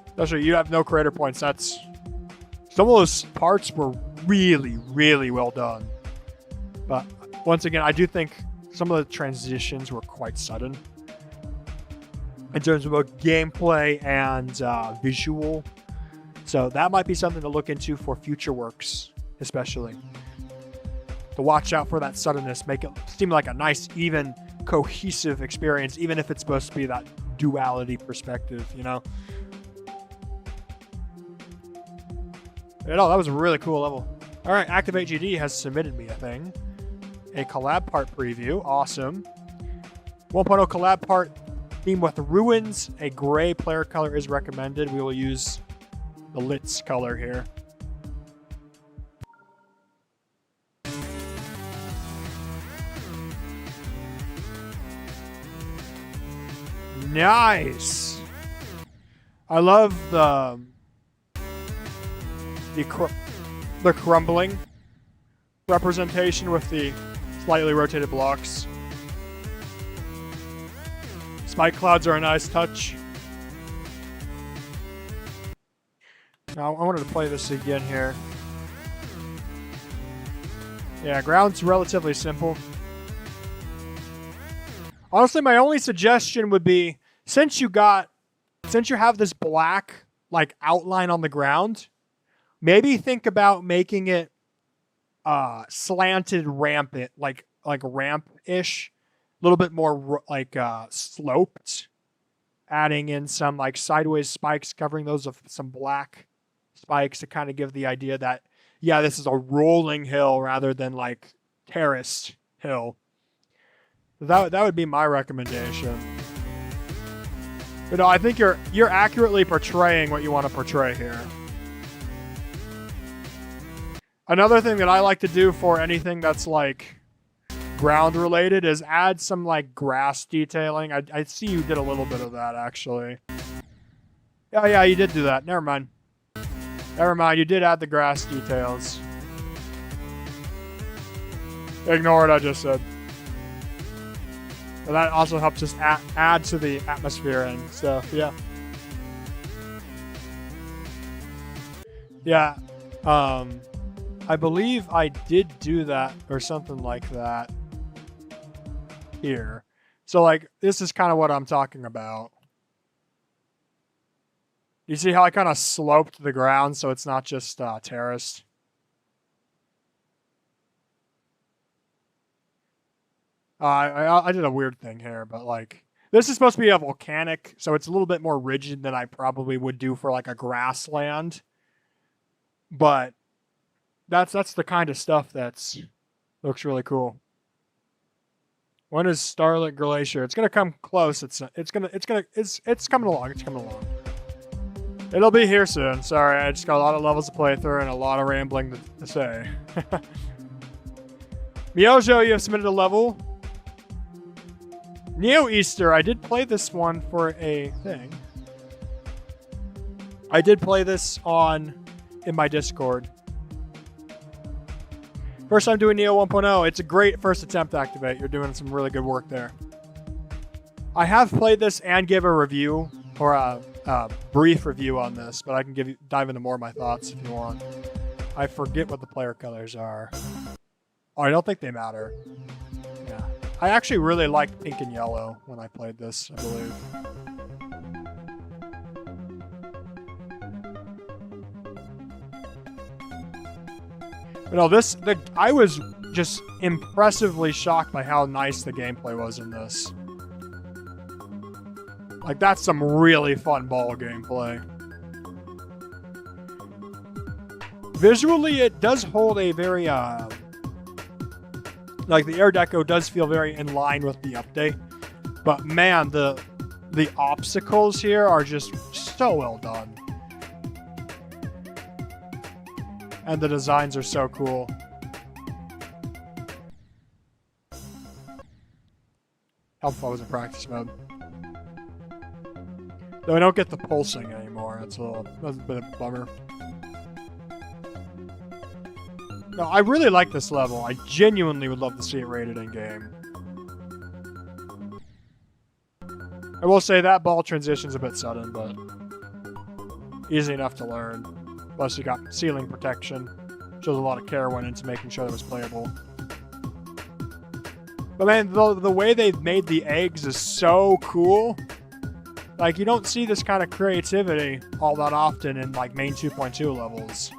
S1: Especially you have no creator points. Some of those parts were really, really well done. But once again, I do think some of the transitions were quite sudden in terms of both gameplay and visual. So that might be something to look into for future works, especially. To watch out for that suddenness, make it seem like a nice, even, cohesive experience, even if it's supposed to be that duality perspective, you know? You know, that was a really cool level. All right, Activate GD has submitted me a thing. A collab part preview. Awesome. 1.0 collab part theme with ruins. A gray player color is recommended. We will use the Litz color here. Nice. I love the crumbling representation with the slightly rotated blocks. Spike clouds are a nice touch. Now, I wanted to play this again here. Yeah, ground's relatively simple. Honestly, my only suggestion would be, since you have this black like outline on the ground, maybe think about making it slanted rampant, like ramp-ish, a little bit more like sloped, adding in some like sideways spikes, covering those with some black spikes to kind of give the idea that, yeah, this is a rolling hill rather than like terraced hill. That would be my recommendation. But no, I think you're accurately portraying what you want to portray here. Another thing that I like to do for anything that's like ground related is add some like grass detailing. I see you did a little bit of that actually. Yeah, you did do that. Never mind. You did add the grass details. Ignore what I just said. But that also helps us add to the atmosphere and stuff, yeah. Yeah, I believe I did do that or something like that here. So like, this is kind of what I'm talking about. You see how I kind of sloped the ground so it's not just terraced? I did a weird thing here, but like, this is supposed to be a volcanic, so it's a little bit more rigid than I probably would do for like a grassland. But that's the kind of stuff that's looks really cool. When is Starlit Glacier? It's gonna come close. It's coming along. It's coming along. It'll be here soon. Sorry, I just got a lot of levels to play through and a lot of rambling to say. Miojo, you have submitted a level. Neo Easter, I did play this one for a thing. I did play this in my Discord. First time doing Neo 1.0. It's a great first attempt to activate. You're doing some really good work there. I have played this and give a review, or a brief review on this, but I can dive into more of my thoughts if you want. I forget what the player colors are. Oh, I don't think they matter. Yeah. I actually really liked pink and yellow when I played this, I believe. But no, I was just impressively shocked by how nice the gameplay was in this. Like, that's some really fun ball gameplay. Visually, it does hold a very, like, the air deco does feel very in line with the update. But man, the obstacles here are just so well done. And the designs are so cool. Helpful I was in practice mode. Though I don't get the pulsing anymore. That's a bit of a bummer. No, I really like this level. I genuinely would love to see it rated in game. I will say that ball transition's a bit sudden, but easy enough to learn. Plus, you got ceiling protection. Shows a lot of care went into making sure that it was playable. But man, the way they've made the eggs is so cool. Like, you don't see this kind of creativity all that often in, like, main 2.2 levels.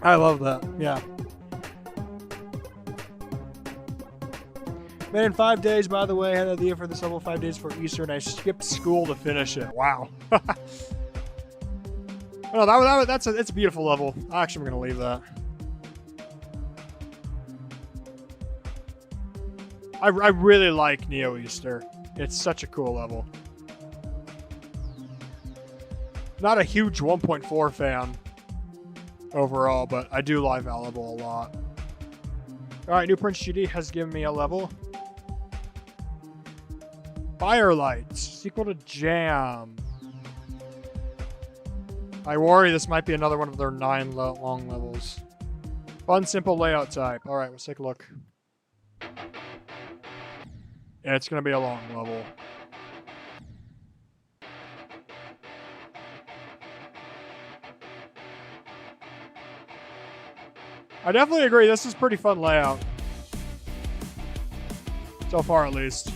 S1: I love that, yeah. Man, 5 days, by the way, I had an idea for this level 5 days for Easter, and I skipped school to finish it. Wow. No, it's a beautiful level. Actually, I'm going to leave that. I really like Neo Easter. It's such a cool level. Not a huge 1.4 fan overall, but I do like that level a lot. Alright, New Prince GD has given me a level. Firelight, sequel to Jam. I worry this might be another one of their 9 long levels. Fun, simple layout type. Alright, let's take a look. Yeah, it's going to be a long level. I definitely agree. This is pretty fun layout. So far, at least.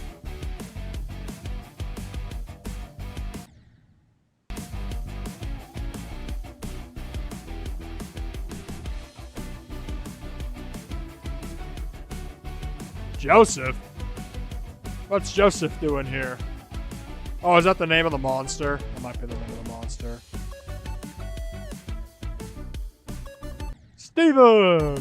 S1: Joseph? What's Joseph doing here? Oh, is that the name of the monster? That might be the name of the monster. Steven!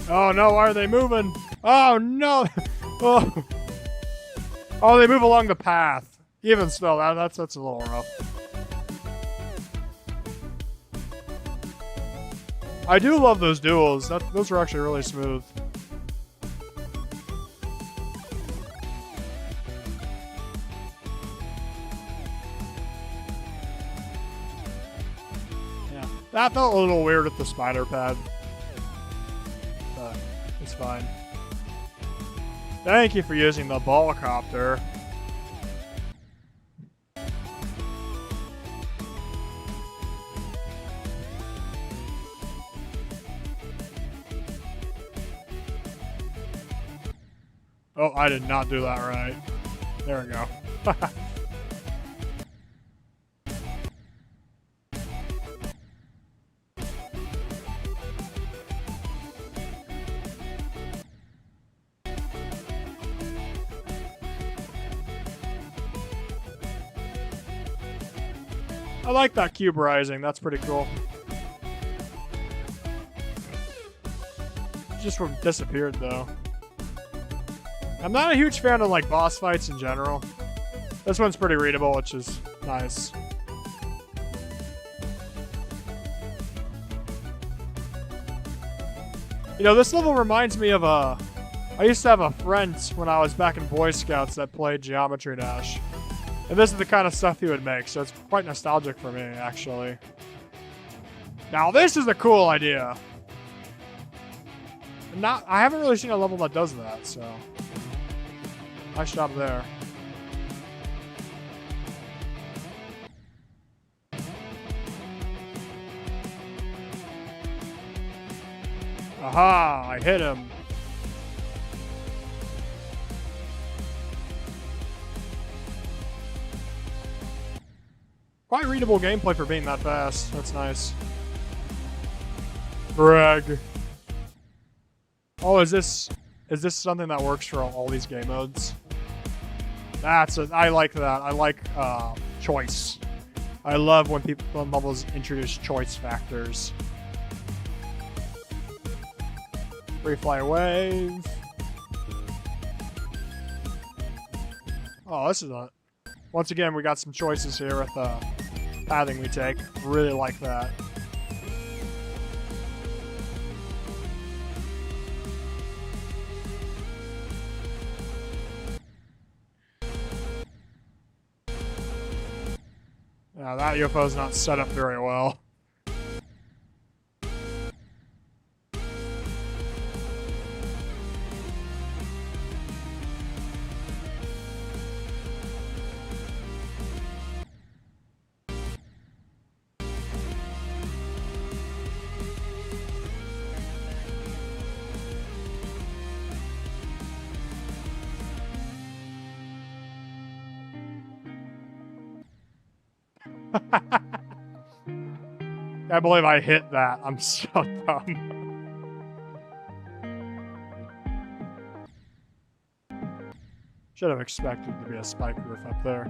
S1: Oh no, why are they moving? Oh no! Oh, oh, they move along the path. Even still, that's a little rough. I do love those duels. Those are actually really smooth. Yeah, that felt a little weird with the spider pad. But it's fine. Thank you for using the ball copter. Oh, I did not do that right. There we go. I like that cube rising. That's pretty cool. Just disappeared though. I'm not a huge fan of like boss fights in general. This one's pretty readable, which is nice. You know, this level reminds me of I used to have a friend when I was back in Boy Scouts that played Geometry Dash. And this is the kind of stuff he would make, so it's quite nostalgic for me, actually. Now, this is a cool idea. I haven't really seen a level that does that, so nice job there. Aha! I hit him. Quite readable gameplay for being that fast. That's nice. Brag. Oh, is this something that works for all these game modes? I like that. I like choice. I love when levels introduce choice factors. Free fly wave. Oh, this is not. Once again, we got some choices here with the pathing we take. Really like that. Yeah, that UFO's not set up very well. I believe I hit that. I'm so dumb. Should have expected to be a spike roof up there.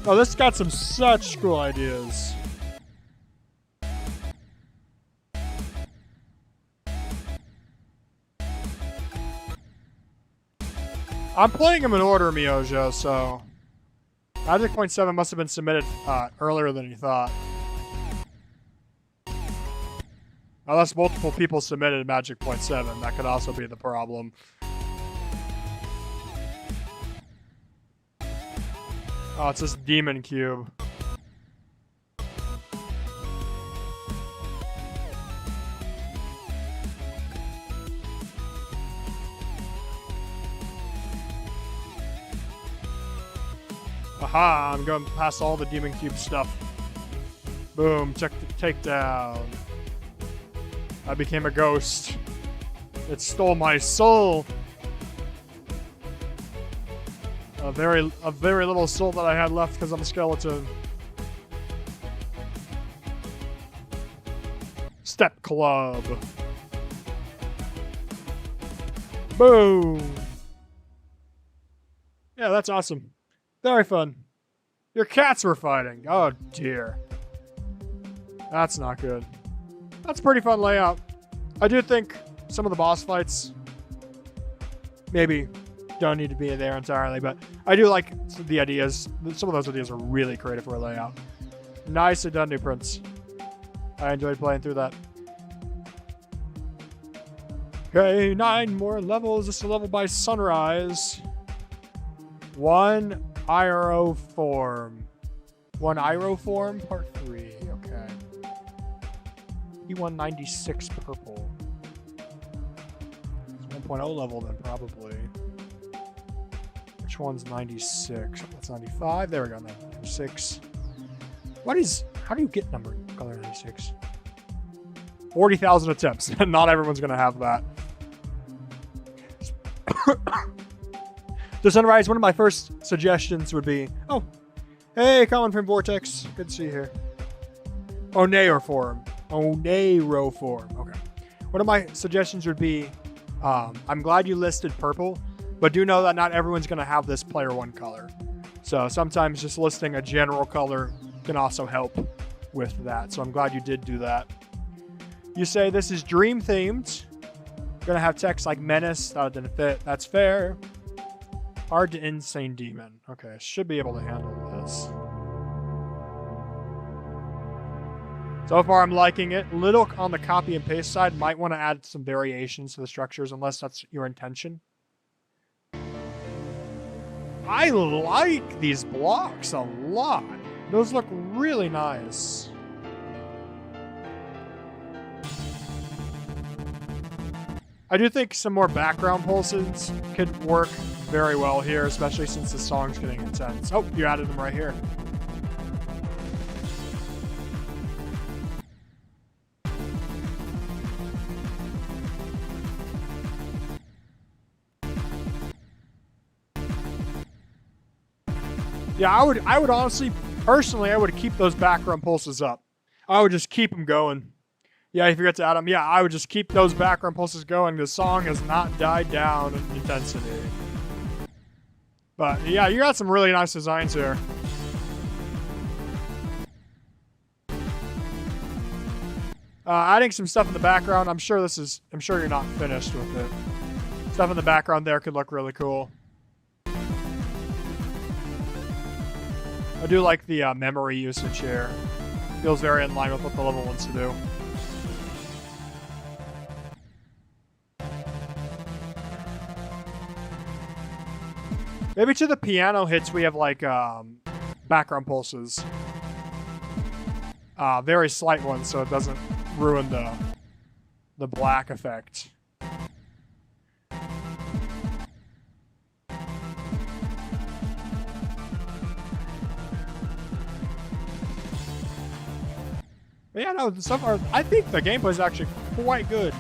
S1: Oh, this got some such cool ideas. I'm playing them in order, Miojo, so Magic Point 7 must have been submitted earlier than you thought. Unless multiple people submitted Magic Point 7, that could also be the problem. Oh, it's this demon cube. Aha, I'm going past all the demon cube stuff. Boom, check the takedown. I became a ghost. It stole my soul. A very little soul that I had left because I'm a skeleton. Step club. Boom. Yeah, that's awesome. Very fun. Your cats were fighting. Oh dear. That's not good. That's a pretty fun layout. I do think some of the boss fights maybe don't need to be there entirely, but I do like the ideas. Some of those ideas are really creative for a layout. Nicely done, New Prince. I enjoyed playing through that. Okay, 9 more levels. This is a level by Sunrise. 1 Iro form. 1 Iro form, part 3. Okay. E196 purple. It's 1.0 level then, probably. Which one's 96? That's 95. There we go, 96. How do you get number color 96? 40,000 attempts. Not everyone's gonna have that. So Sunrise, one of my first suggestions would be, oh, hey, Colin from Vortex. Good to see you here. Onero form. Okay. One of my suggestions would be, I'm glad you listed purple, but do know that not everyone's going to have this player 1 color. So sometimes just listing a general color can also help with that. So I'm glad you did do that. You say this is dream themed. Going to have text like menace. That didn't fit. That's fair. Hard to insane demon. Okay, should be able to handle this. So far, I'm liking it. Little on the copy and paste side. Might want to add some variations to the structures, unless that's your intention. I like these blocks a lot. Those look really nice. I do think some more background pulses could work very well here, especially since the song's getting intense. Oh, you added them right here. Yeah, I would honestly, personally, I would keep those background pulses up. I would just keep them going. Yeah, you forget to add them. Yeah, I would just keep those background pulses going. The song has not died down in intensity. But yeah, you got some really nice designs here. Adding some stuff in the background. I'm sure you're not finished with it. Stuff in the background there could look really cool. I do like the memory usage here. Feels very in line with what the level wants to do. Maybe to the piano hits we have like background pulses. Very slight ones so it doesn't ruin the black effect. But yeah, no, so far I think the gameplay is actually quite good.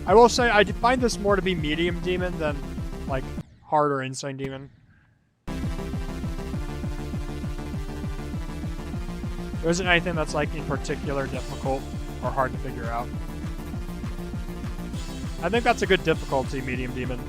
S1: I will say I find this more to be medium demon than like hard or insane demon. There isn't anything that's like in particular difficult or hard to figure out. I think that's a good difficulty, medium demon.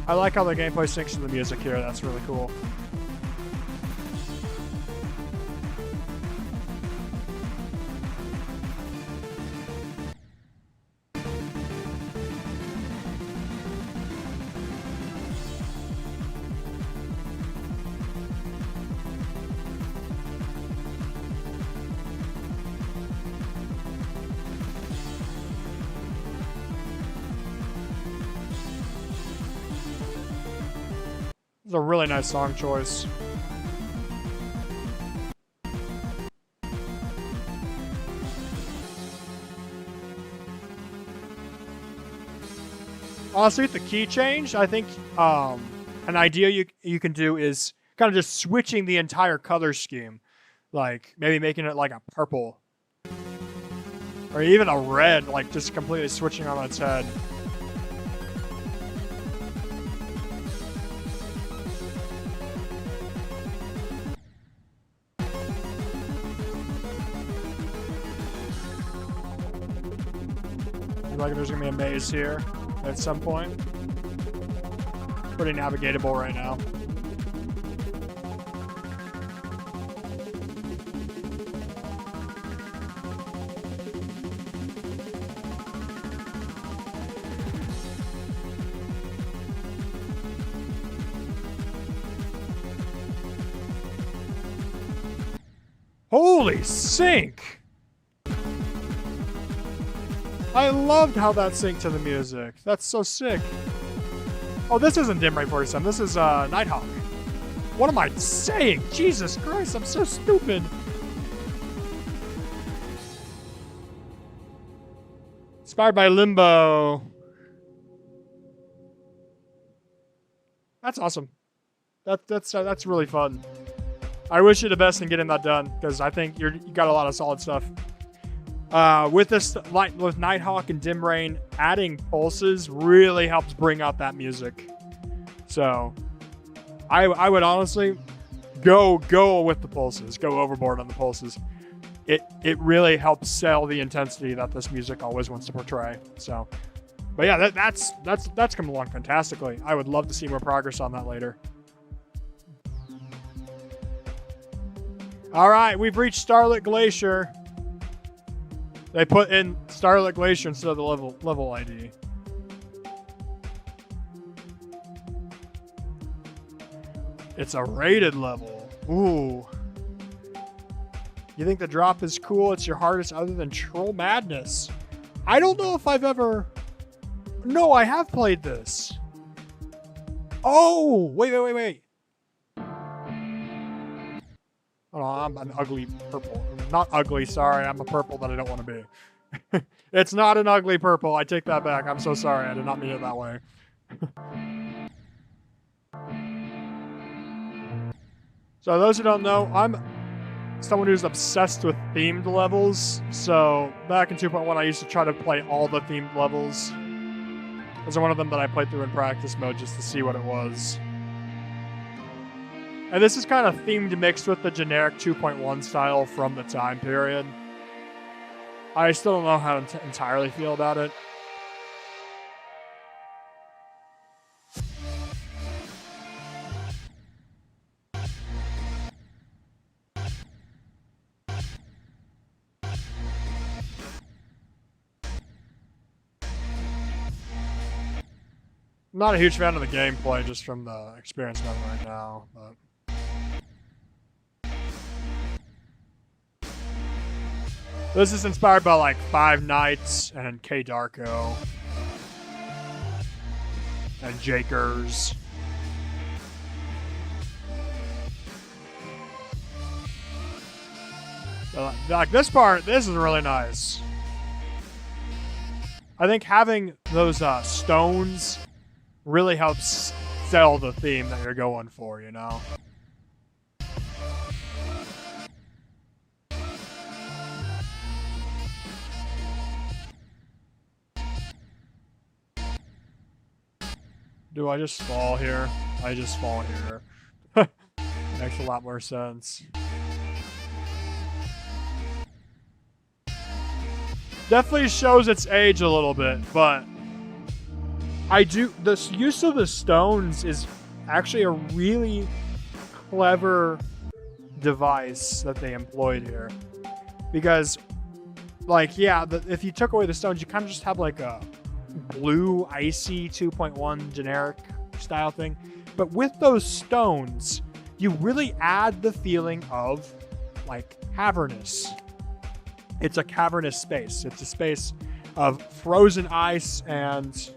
S1: I like how the gameplay syncs to the music here. That's really cool. It's a really nice song choice. Honestly, with the key change, I think an idea you can do is kind of just switching the entire color scheme. Like, maybe making it like a purple. Or even a red, like just completely switching on its head. Like there's gonna be a maze here at some point. Pretty navigatable right now. Holy sink! I loved how that synced to the music. That's so sick. Oh, this isn't Dim Rain 47. This is Nighthawk. What am I saying? Jesus Christ, I'm so stupid. Inspired by Limbo. That's awesome. That's really fun. I wish you the best in getting that done because I think you got a lot of solid stuff. With this, with Nighthawk and Dim Rain, adding pulses really helps bring out that music. So, I would honestly go with the pulses. Go overboard on the pulses. It really helps sell the intensity that this music always wants to portray. So, but yeah, that's come along fantastically. I would love to see more progress on that later. All right, we've reached Starlit Glacier. They put in Starlit Glacier instead of the level ID. It's a rated level. Ooh. You think the drop is cool? It's your hardest other than Troll Madness. I don't know if I've ever... No, I have played this. Oh, wait. Hold I'm an ugly purple. Not ugly, sorry. I'm a purple that I don't want to be. It's not an ugly purple. I take that back. I'm so sorry. I did not mean it that way. So those who don't know, I'm someone who's obsessed with themed levels. So back in 2.1, I used to try to play all the themed levels. Those are one of them that I played through in practice mode just to see what it was. And this is kind of themed mixed with the generic 2.1 style from the time period. I still don't know how to entirely feel about it. I'm not a huge fan of the gameplay just from the experience mode right now, but this is inspired by like Five Nights and K Darko and Jakers. Like this part, this is really nice. I think having those stones really helps sell the theme that you're going for, you know? Do I just fall here? I just fall here. Makes a lot more sense. Definitely shows its age a little bit, but the use of the stones is actually a really clever device that they employed here. Because, like, yeah, if you took away the stones, you kind of just have like a blue, icy 2.1 generic style thing. But with those stones, you really add the feeling of, like, cavernous. It's a cavernous space. It's a space of frozen ice and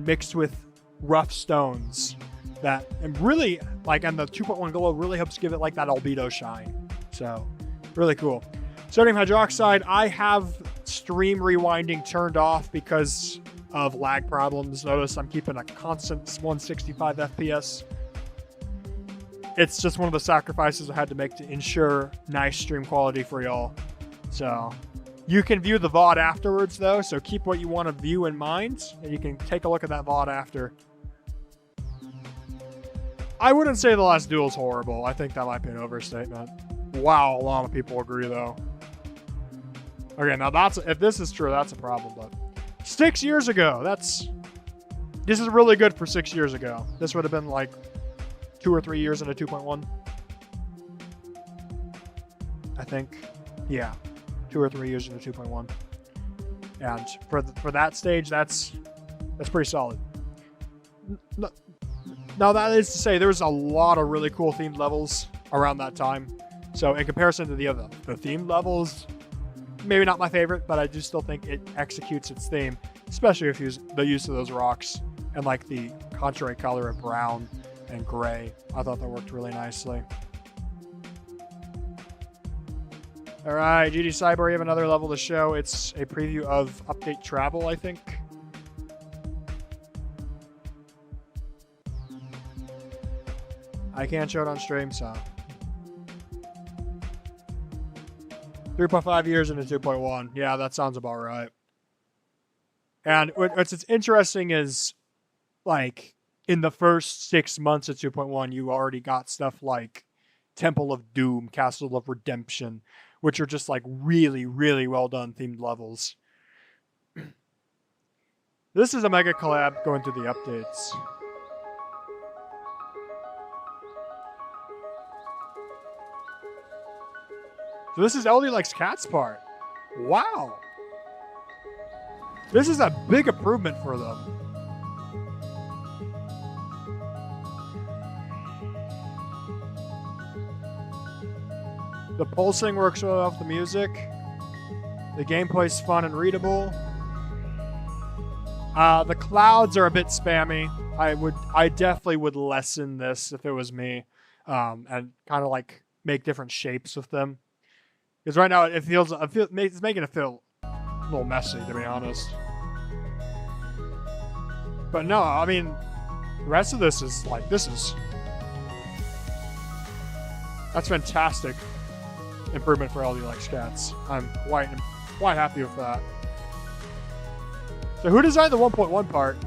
S1: mixed with rough stones that, and really, like, and the 2.1 glow really helps give it like that albedo shine. So really cool. Sodium hydroxide, I have stream rewinding turned off because of lag problems. Notice I'm keeping a constant 165 FPS. It's just one of the sacrifices I had to make to ensure nice stream quality for y'all. So you can view the VOD afterwards though, so keep what you want to view in mind, and you can take a look at that VOD after. I wouldn't say The Last Duel is horrible. I think that might be an overstatement. Wow, a lot of people agree though. Okay, now if this is true, that's a problem, but 6 years ago, this is really good for 6 years ago. This would have been like 2 or 3 years into 2.1. I think, yeah, 2 or 3 years into 2.1. And for that stage, that's pretty solid. Now that is to say, there's a lot of really cool themed levels around that time. So in comparison to the themed levels, maybe not my favorite, but I do still think it executes its theme, especially if the use of those rocks and like the contrary color of brown and gray. I thought that worked really nicely. All right, GD Cyber, we have another level to show. It's a preview of Update Travel, I think. I can't show it on stream, so. 3.5 years into 2.1. Yeah, that sounds about right. And what's interesting is, like, in the first 6 months of 2.1, you already got stuff like Temple of Doom, Castle of Redemption, which are just like really, really well done themed levels. This is a mega collab going through the updates. So this is Ellie Likes Cats part. Wow. This is a big improvement for them. The pulsing works well off the music. The gameplay's fun and readable. The clouds are a bit spammy. I definitely would lessen this if it was me, and kind of like make different shapes with them. Because right now it's making it feel a little messy, to be honest. But no, I mean, the rest of this is like, that's fantastic improvement for LD like scats. I'm quite happy with that. So who designed the 1.1 part?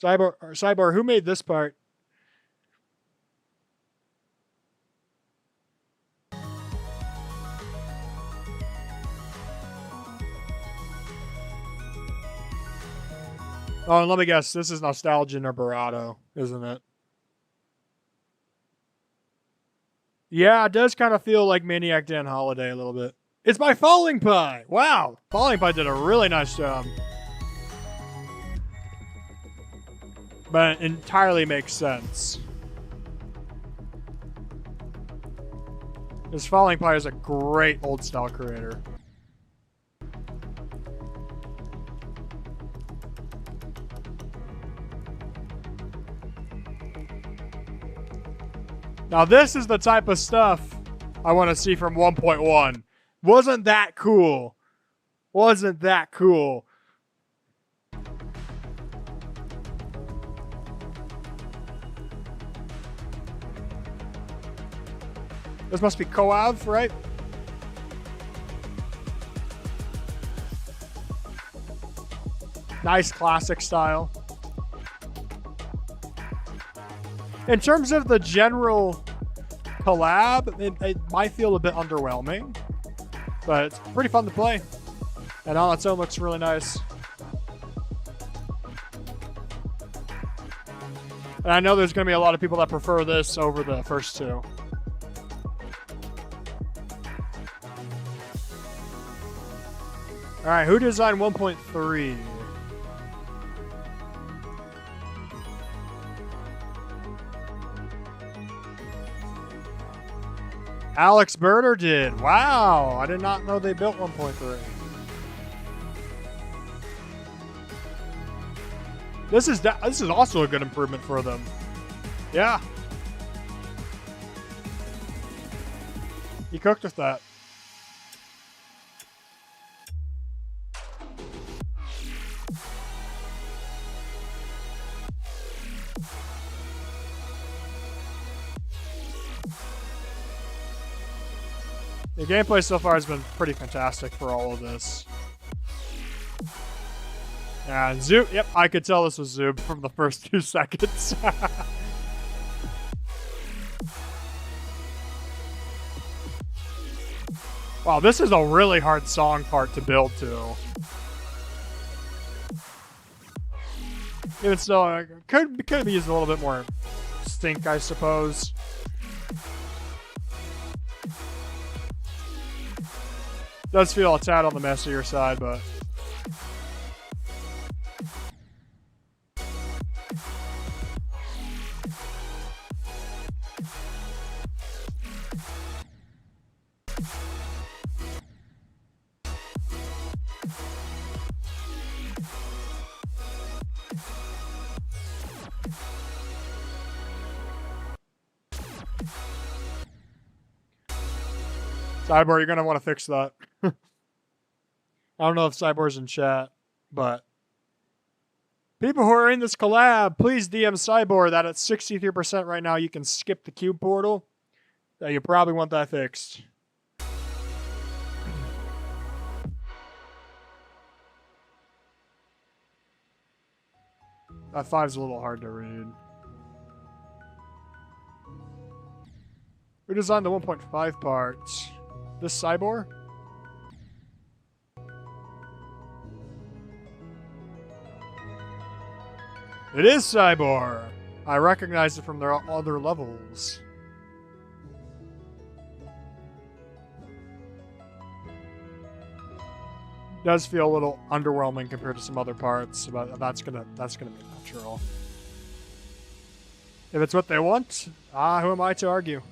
S1: Cyborg, who made this part? Oh, and let me guess, this is Nostalgia or Barato, isn't it? Yeah, it does kind of feel like Maniac Dan Holiday a little bit. It's by Falling Pie! Wow! Falling Pie did a really nice job. But it entirely makes sense. This Falling Pie is a great old style creator. Now this is the type of stuff I want to see from 1.1. Wasn't that cool? Wasn't that cool? This must be Coav, right? Nice classic style. In terms of the general collab, it might feel a bit underwhelming, but it's pretty fun to play. And on its own looks really nice. And I know there's going to be a lot of people that prefer this over the first two. Alright, who designed 1.3? Alex Berter did. Wow, I did not know they built 1.3. This is also a good improvement for them. Yeah. He cooked with that. The gameplay so far has been pretty fantastic for all of this. And Zoob, yep, I could tell this was Zoob from the first 2 seconds. Wow, this is a really hard song part to build to. Even still, could have used a little bit more stink, I suppose. Does feel a tad on the messier side, but Cyborg, you're gonna want to fix that. I don't know if Cyborg's in chat, but people who are in this collab, please DM Cyborg that at 63% right now you can skip the cube portal. That you probably want that fixed. That 5's a little hard to read. Who designed the 1.5 parts? This Cyborg? It is Cyborg! I recognize it from their other levels. Does feel a little underwhelming compared to some other parts, but that's gonna be natural. If it's what they want, who am I to argue?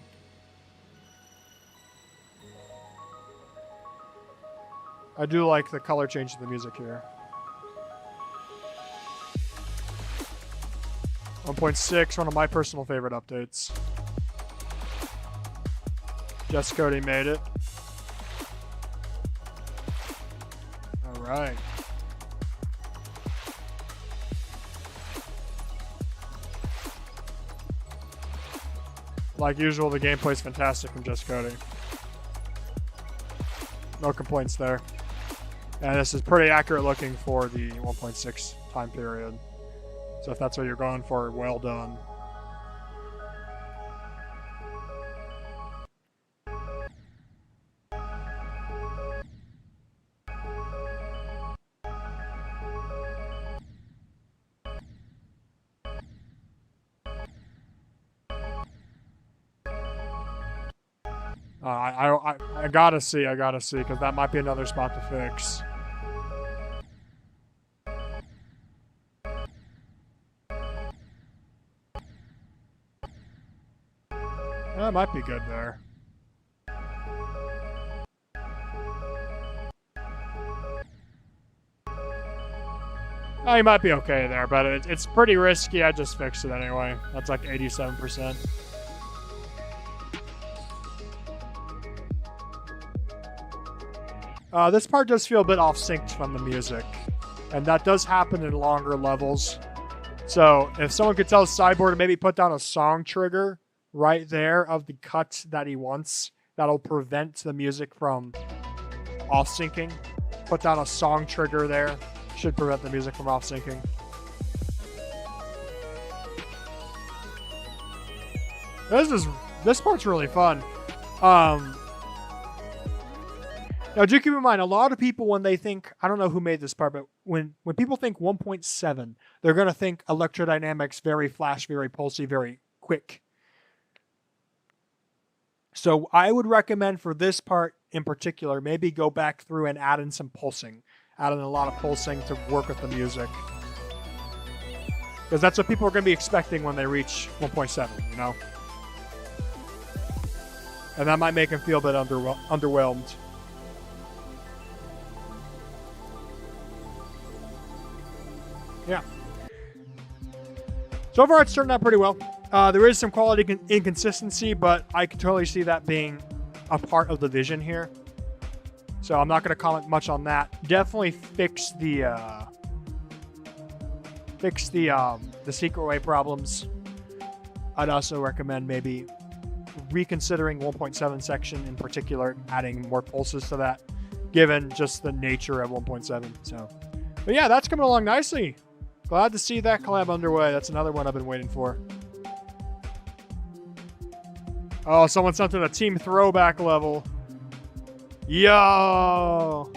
S1: I do like the color change of the music here. 1.6, one of my personal favorite updates. Just Cody made it. All right. Like usual, the gameplay's fantastic from Just Cody. No complaints there. And this is pretty accurate looking for the 1.6 time period. So if that's what you're going for, well done. I gotta see, because that might be another spot to fix. That might be good there. Oh, you might be okay there, but it's pretty risky. I just fixed it anyway. That's like 87%. This part does feel a bit off-synced from the music, and that does happen in longer levels. So if someone could tell Cyborg to maybe put down a song trigger right there of the cut that he wants, that'll prevent the music from off-syncing. Put down a song trigger there. Should prevent the music from off-syncing. This part's really fun. Now, do keep in mind, a lot of people, when they think, I don't know who made this part, but when people think 1.7, they're going to think electrodynamics, very flash, very pulsy, very quick. So I would recommend for this part in particular, maybe go back through and add in some pulsing. Add in a lot of pulsing to work with the music. Because that's what people are going to be expecting when they reach 1.7, you know? And that might make them feel a bit underwhelmed. Yeah. So far, it's turned out pretty well. There is some quality inconsistency, but I can totally see that being a part of the vision here. So I'm not going to comment much on that. Definitely fix the secret way problems. I'd also recommend maybe reconsidering 1.7 section in particular, adding more pulses to that, given just the nature of 1.7. So, but yeah, that's coming along nicely. Glad to see that collab underway. That's another one I've been waiting for. Oh, someone sent in a team throwback level. Yo!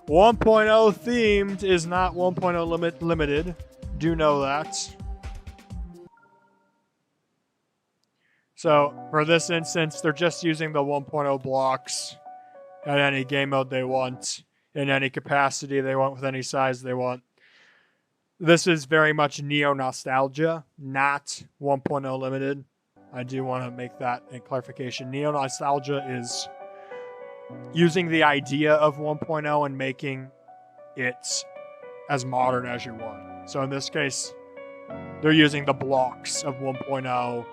S1: 1.0 themed is not 1.0 limited. Do know that. So, for this instance, they're just using the 1.0 blocks at any game mode they want, in any capacity they want, with any size they want. This is very much neo-nostalgia, not 1.0 limited. I do want to make that a clarification. Neo-nostalgia is using the idea of 1.0 and making it as modern as you want. So in this case, they're using the blocks of 1.0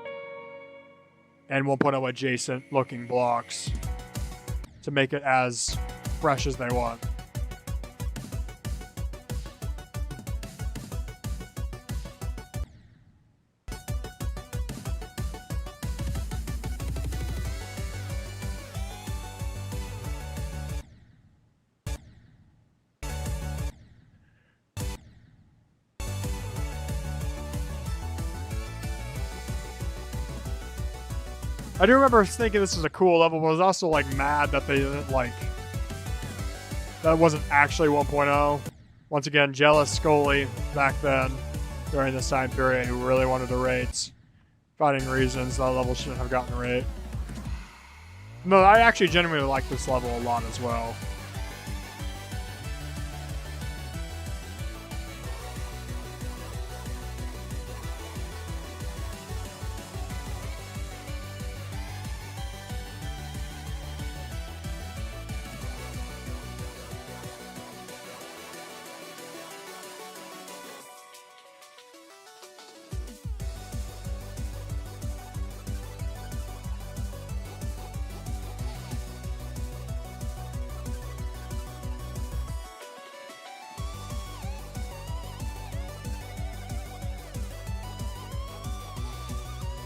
S1: and 1.0 adjacent looking blocks to make it as fresh as they want. I do remember thinking this was a cool level, but I was also like mad that they didn't that wasn't actually 1.0. Once again, jealous Scully back then during this time period who really wanted to rate. Finding reasons that level shouldn't have gotten a rate. No, I actually genuinely like this level a lot as well.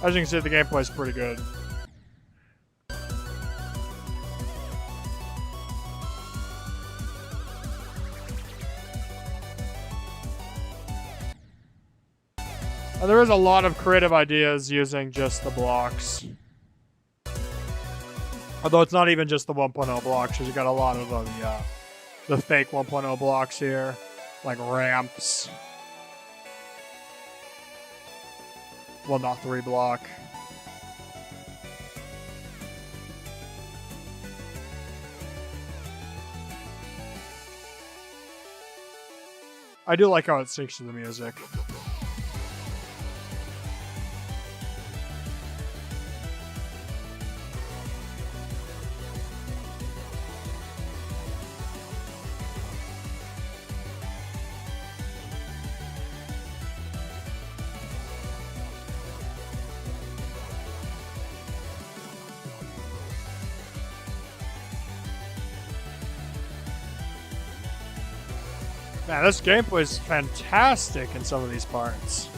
S1: As you can see, the gameplay is pretty good. And there is a lot of creative ideas using just the blocks. Although it's not even just the 1.0 blocks, because you got a lot of the fake 1.0 blocks here, like ramps. Well, not 3 block. I do like how it syncs to the music. Man, this gameplay is fantastic in some of these parts.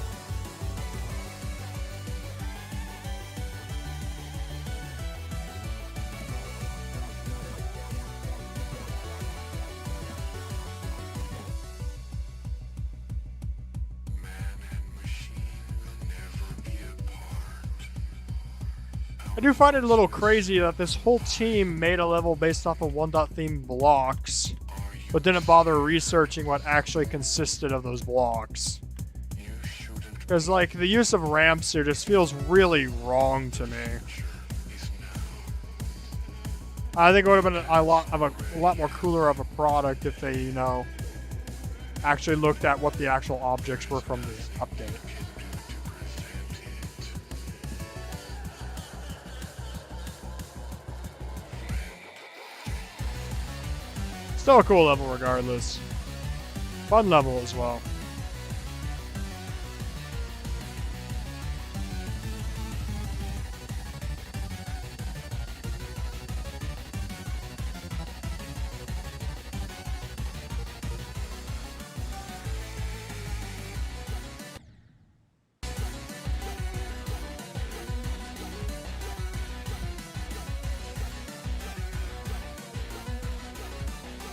S1: I do find it a little crazy that this whole team made a level based off of 1.theme blocks, but didn't bother researching what actually consisted of those blocks. Because, like, the use of ramps here just feels really wrong to me. I think it would have been a lot more cooler of a product if they, you know, actually looked at what the actual objects were from the update. Still a cool level regardless. Fun level as well.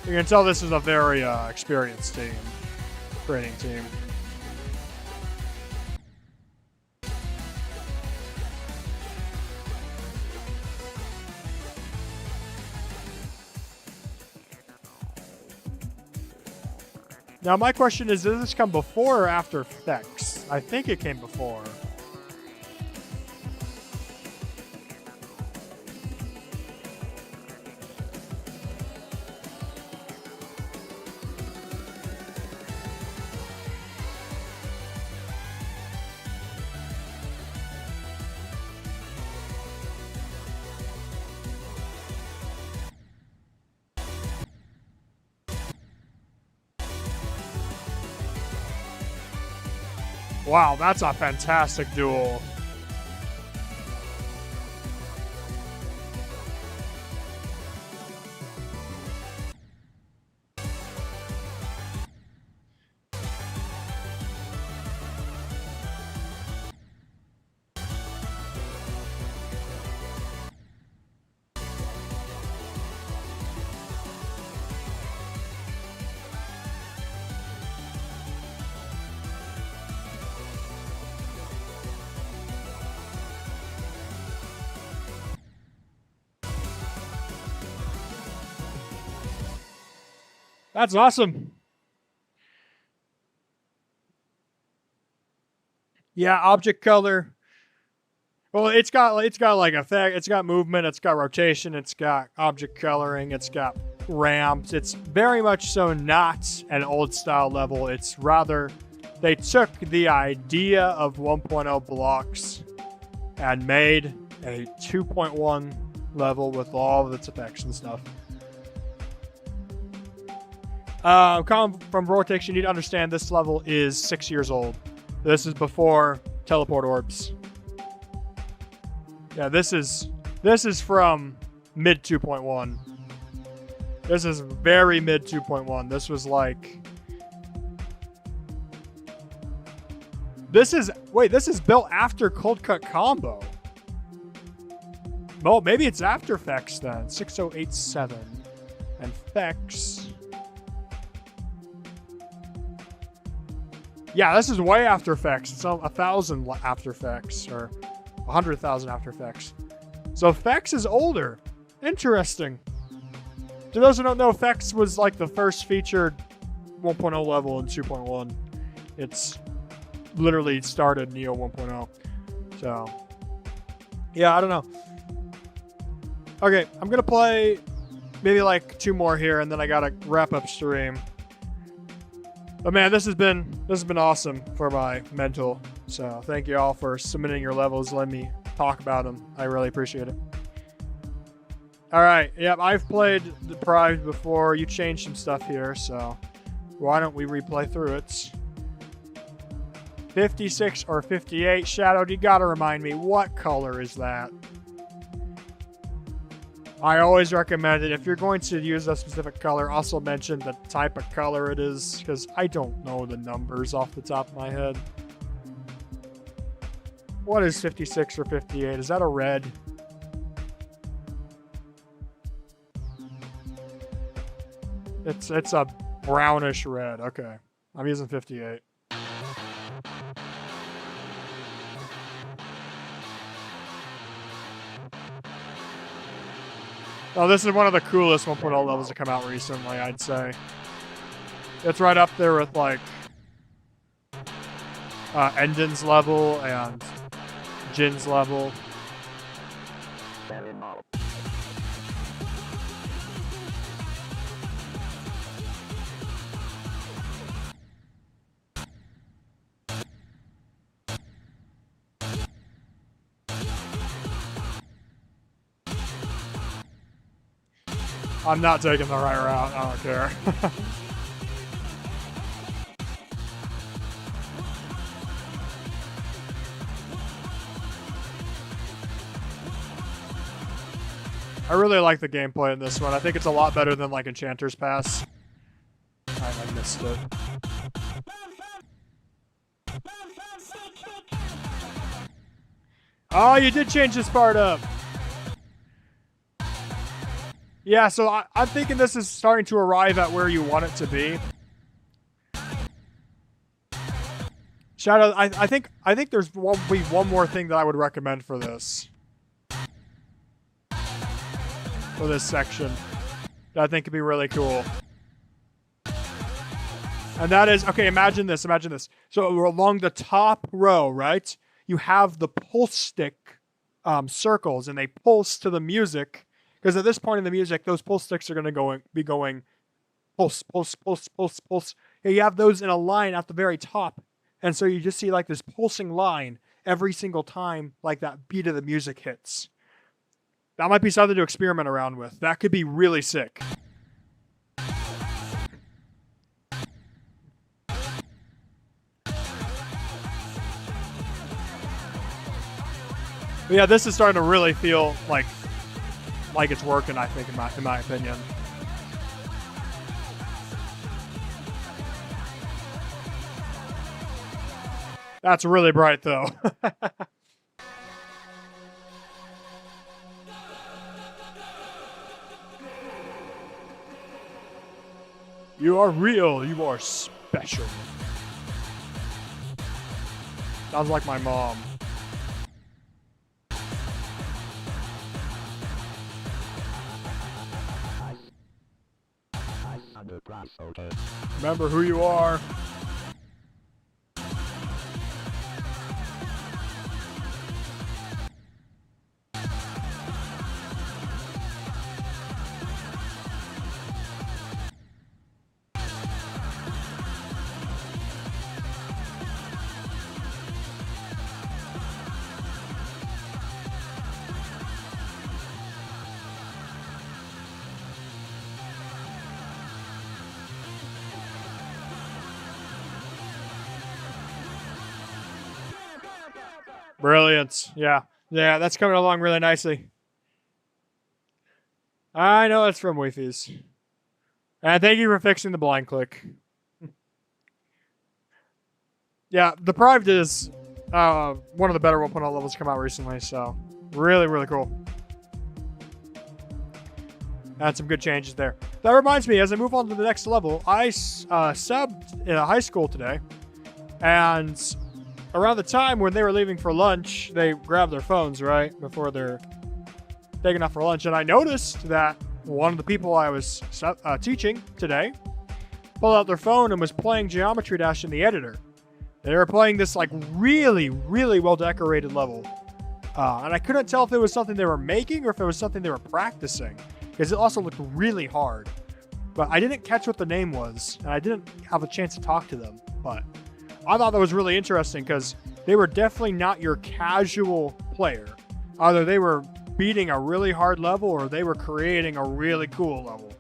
S1: You can tell this is a very experienced team, training team. Now my question is, did this come before or after Fex? I think it came before. Wow, that's a fantastic duel. That's awesome. Yeah, object color. Well, it's got like effect, it's got movement, it's got rotation, it's got object coloring, it's got ramps. It's very much so not an old style level. It's rather, they took the idea of 1.0 blocks and made a 2.1 level with all of its effects and stuff. Colin from Vortex, you need to understand this level is 6 years old. This is before teleport orbs. Yeah, this is from mid 2.1. This is very mid 2.1. This was like This is built after Cold Cut Combo. Well, maybe it's after Fex then. 6087. And Fex. Yeah, this is way after Fex. It's 1,000 after Fex, or 100,000 after Fex. So Fex is older. Interesting. To those who don't know, Fex was like the first featured 1.0 level in 2.1. It's literally started Neo 1.0. So, yeah, I don't know. Okay, I'm gonna play maybe like 2 more here, and then I gotta wrap up stream. But man, this has been awesome for my mental. So thank you all for submitting your levels, letting me talk about them. I really appreciate it. All right, yep, I've played Deprived before. You changed some stuff here, so why don't we replay through it? 56 or 58. Shadowed, you gotta remind me, what color is that? I always recommend it. If you're going to use a specific color, also mention the type of color it is, because I don't know the numbers off the top of my head. What is 56 or 58? Is that a red? It's a brownish red. Okay. I'm using 58. Oh, this is one of the coolest 1.0 levels to come out recently, I'd say. It's right up there with, like, Endin's level and Jin's level. I'm not taking the right route. I don't care. I really like the gameplay in this one. I think it's a lot better than like Enchanter's Pass. I missed it. Oh, you did change this part up. Yeah, so I'm thinking this is starting to arrive at where you want it to be. Shadow, I think there's one more thing that I would recommend for this. For this section. That I think could be really cool. And that is, okay, imagine this. So along the top row, right, you have the pulse stick circles, and they pulse to the music. Because at this point in the music, those pulse sticks are going to be going pulse, pulse, pulse, pulse, pulse. And you have those in a line at the very top. And so you just see like this pulsing line every single time like that beat of the music hits. That might be something to experiment around with. That could be really sick. But yeah, this is starting to really feel like it's working, I think, in my opinion. That's really bright, though. You are real. You are special. Sounds like my mom. Remember who you are. Brilliant. Yeah. Yeah, that's coming along really nicely. I know it's from Wi-Fi's. And thank you for fixing the blind click. Yeah, Deprived is one of the better 1.0 levels to come out recently, so really, really cool. Had some good changes there. That reminds me, as I move on to the next level, I subbed in a high school today, and around the time when they were leaving for lunch, they grabbed their phones, right, before they're taking off for lunch, and I noticed that one of the people I was teaching today pulled out their phone and was playing Geometry Dash in the editor. They were playing this like really, really well-decorated level, and I couldn't tell if it was something they were making or if it was something they were practicing, because it also looked really hard. But I didn't catch what the name was, and I didn't have a chance to talk to them. But I thought that was really interesting because they were definitely not your casual player. Either they were beating a really hard level or they were creating a really cool level.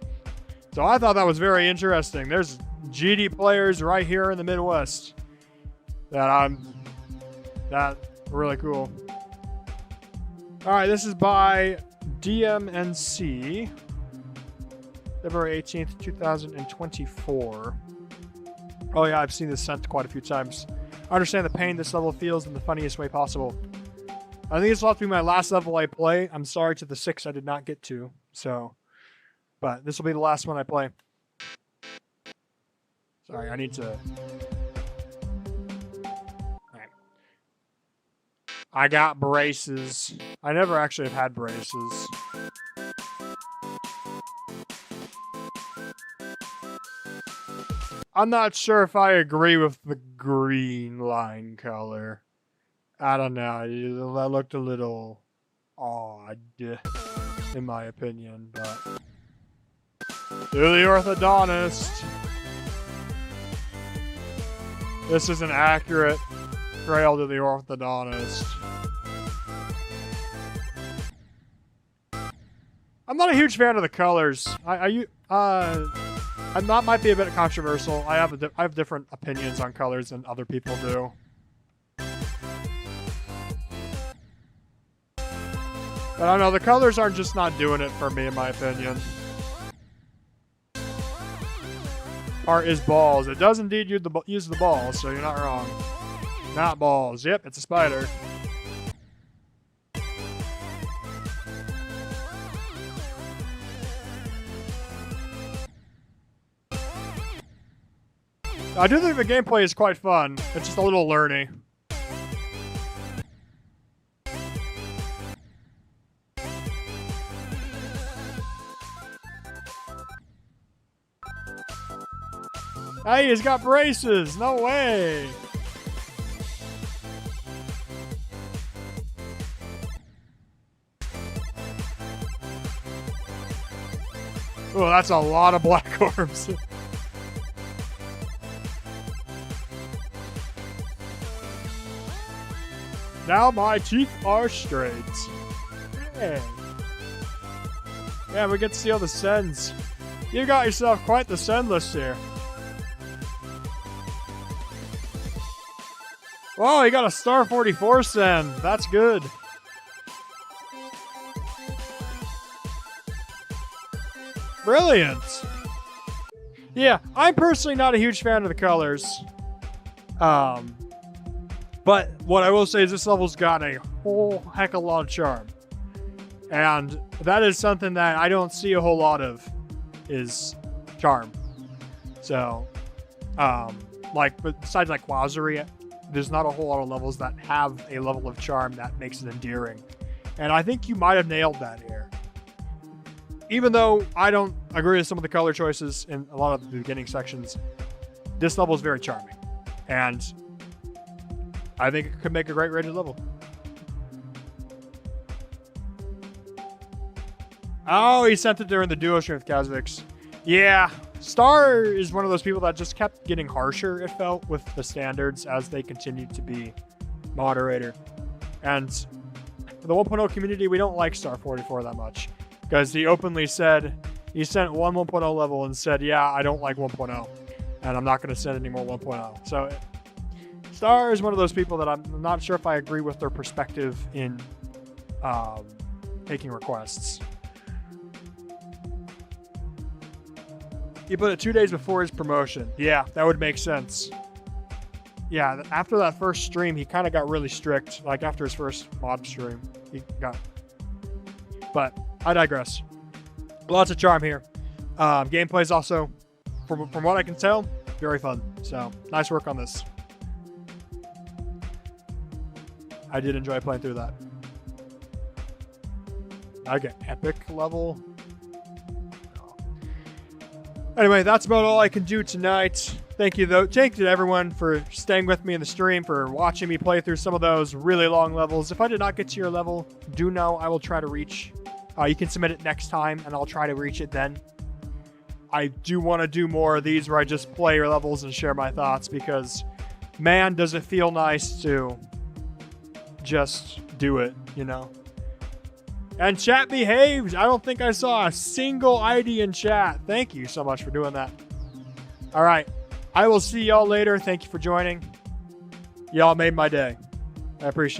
S1: So I thought that was very interesting. There's GD players right here in the Midwest that really cool. All right, this is by DMNC, February 18th, 2024. Oh yeah, I've seen this sent quite a few times. I understand the pain this level feels in the funniest way possible. I think this will have to be my last level I play. I'm sorry to the 6 I did not get to, but this will be the last one I play. Sorry, I need to... Alright. I got braces. I never actually have had braces. I'm not sure if I agree with the green line color. I don't know. That looked a little odd, in my opinion, but... To the orthodontist. This is an accurate trail to the orthodontist. I'm not a huge fan of the colors. That might be a bit controversial. I have different opinions on colors than other people do. But I don't know, the colors are just not doing it for me, in my opinion. Part is balls. It does indeed use the balls, so you're not wrong. Not balls. Yep, it's a spider. I do think the gameplay is quite fun. It's just a little learny. Hey, he's got braces! No way! Oh, that's a lot of black orbs. Now my teeth are straight. Yeah. Yeah, we get to see all the sends. You got yourself quite the send list here. Oh, he got a star 44 send. That's good. Brilliant. Yeah, I'm personally not a huge fan of the colors. But what I will say is this level's got a whole heck of a lot of charm. And that is something that I don't see a whole lot of, is charm. So, besides like Quasery, there's not a whole lot of levels that have a level of charm that makes it endearing. And I think you might have nailed that here. Even though I don't agree with some of the color choices in a lot of the beginning sections, this level is very charming. And I think it could make a great rated level. Oh, he sent it during the duo stream with Kazvix. Yeah, Star is one of those people that just kept getting harsher, it felt, with the standards as they continued to be moderator. And for the 1.0 community, we don't like Star 44 that much. Because he openly said, he sent one 1.0 level and said, yeah, I don't like 1.0. And I'm not going to send any more 1.0. So Star is one of those people that I'm not sure if I agree with their perspective in taking requests. He put it 2 days before his promotion. Yeah, that would make sense. yeah, after that first stream, he kind of got really strict. Like after his first mod stream, he got. But I digress. Lots of charm here. Gameplay is also, from what I can tell, very fun. So nice work on this. I did enjoy playing through that. I get epic level. Anyway, that's about all I can do tonight. Thank you to everyone for staying with me in the stream, for watching me play through some of those really long levels. If I did not get to your level, do know I will try to reach. You can submit it next time, and I'll try to reach it then. I do want to do more of these where I just play your levels and share my thoughts, because, man, does it feel nice to just do it, you know? And chat behaves. I don't think I saw a single ID in chat. Thank you so much for doing that. All right. I will see y'all later. Thank you for joining. Y'all made my day. I appreciate it.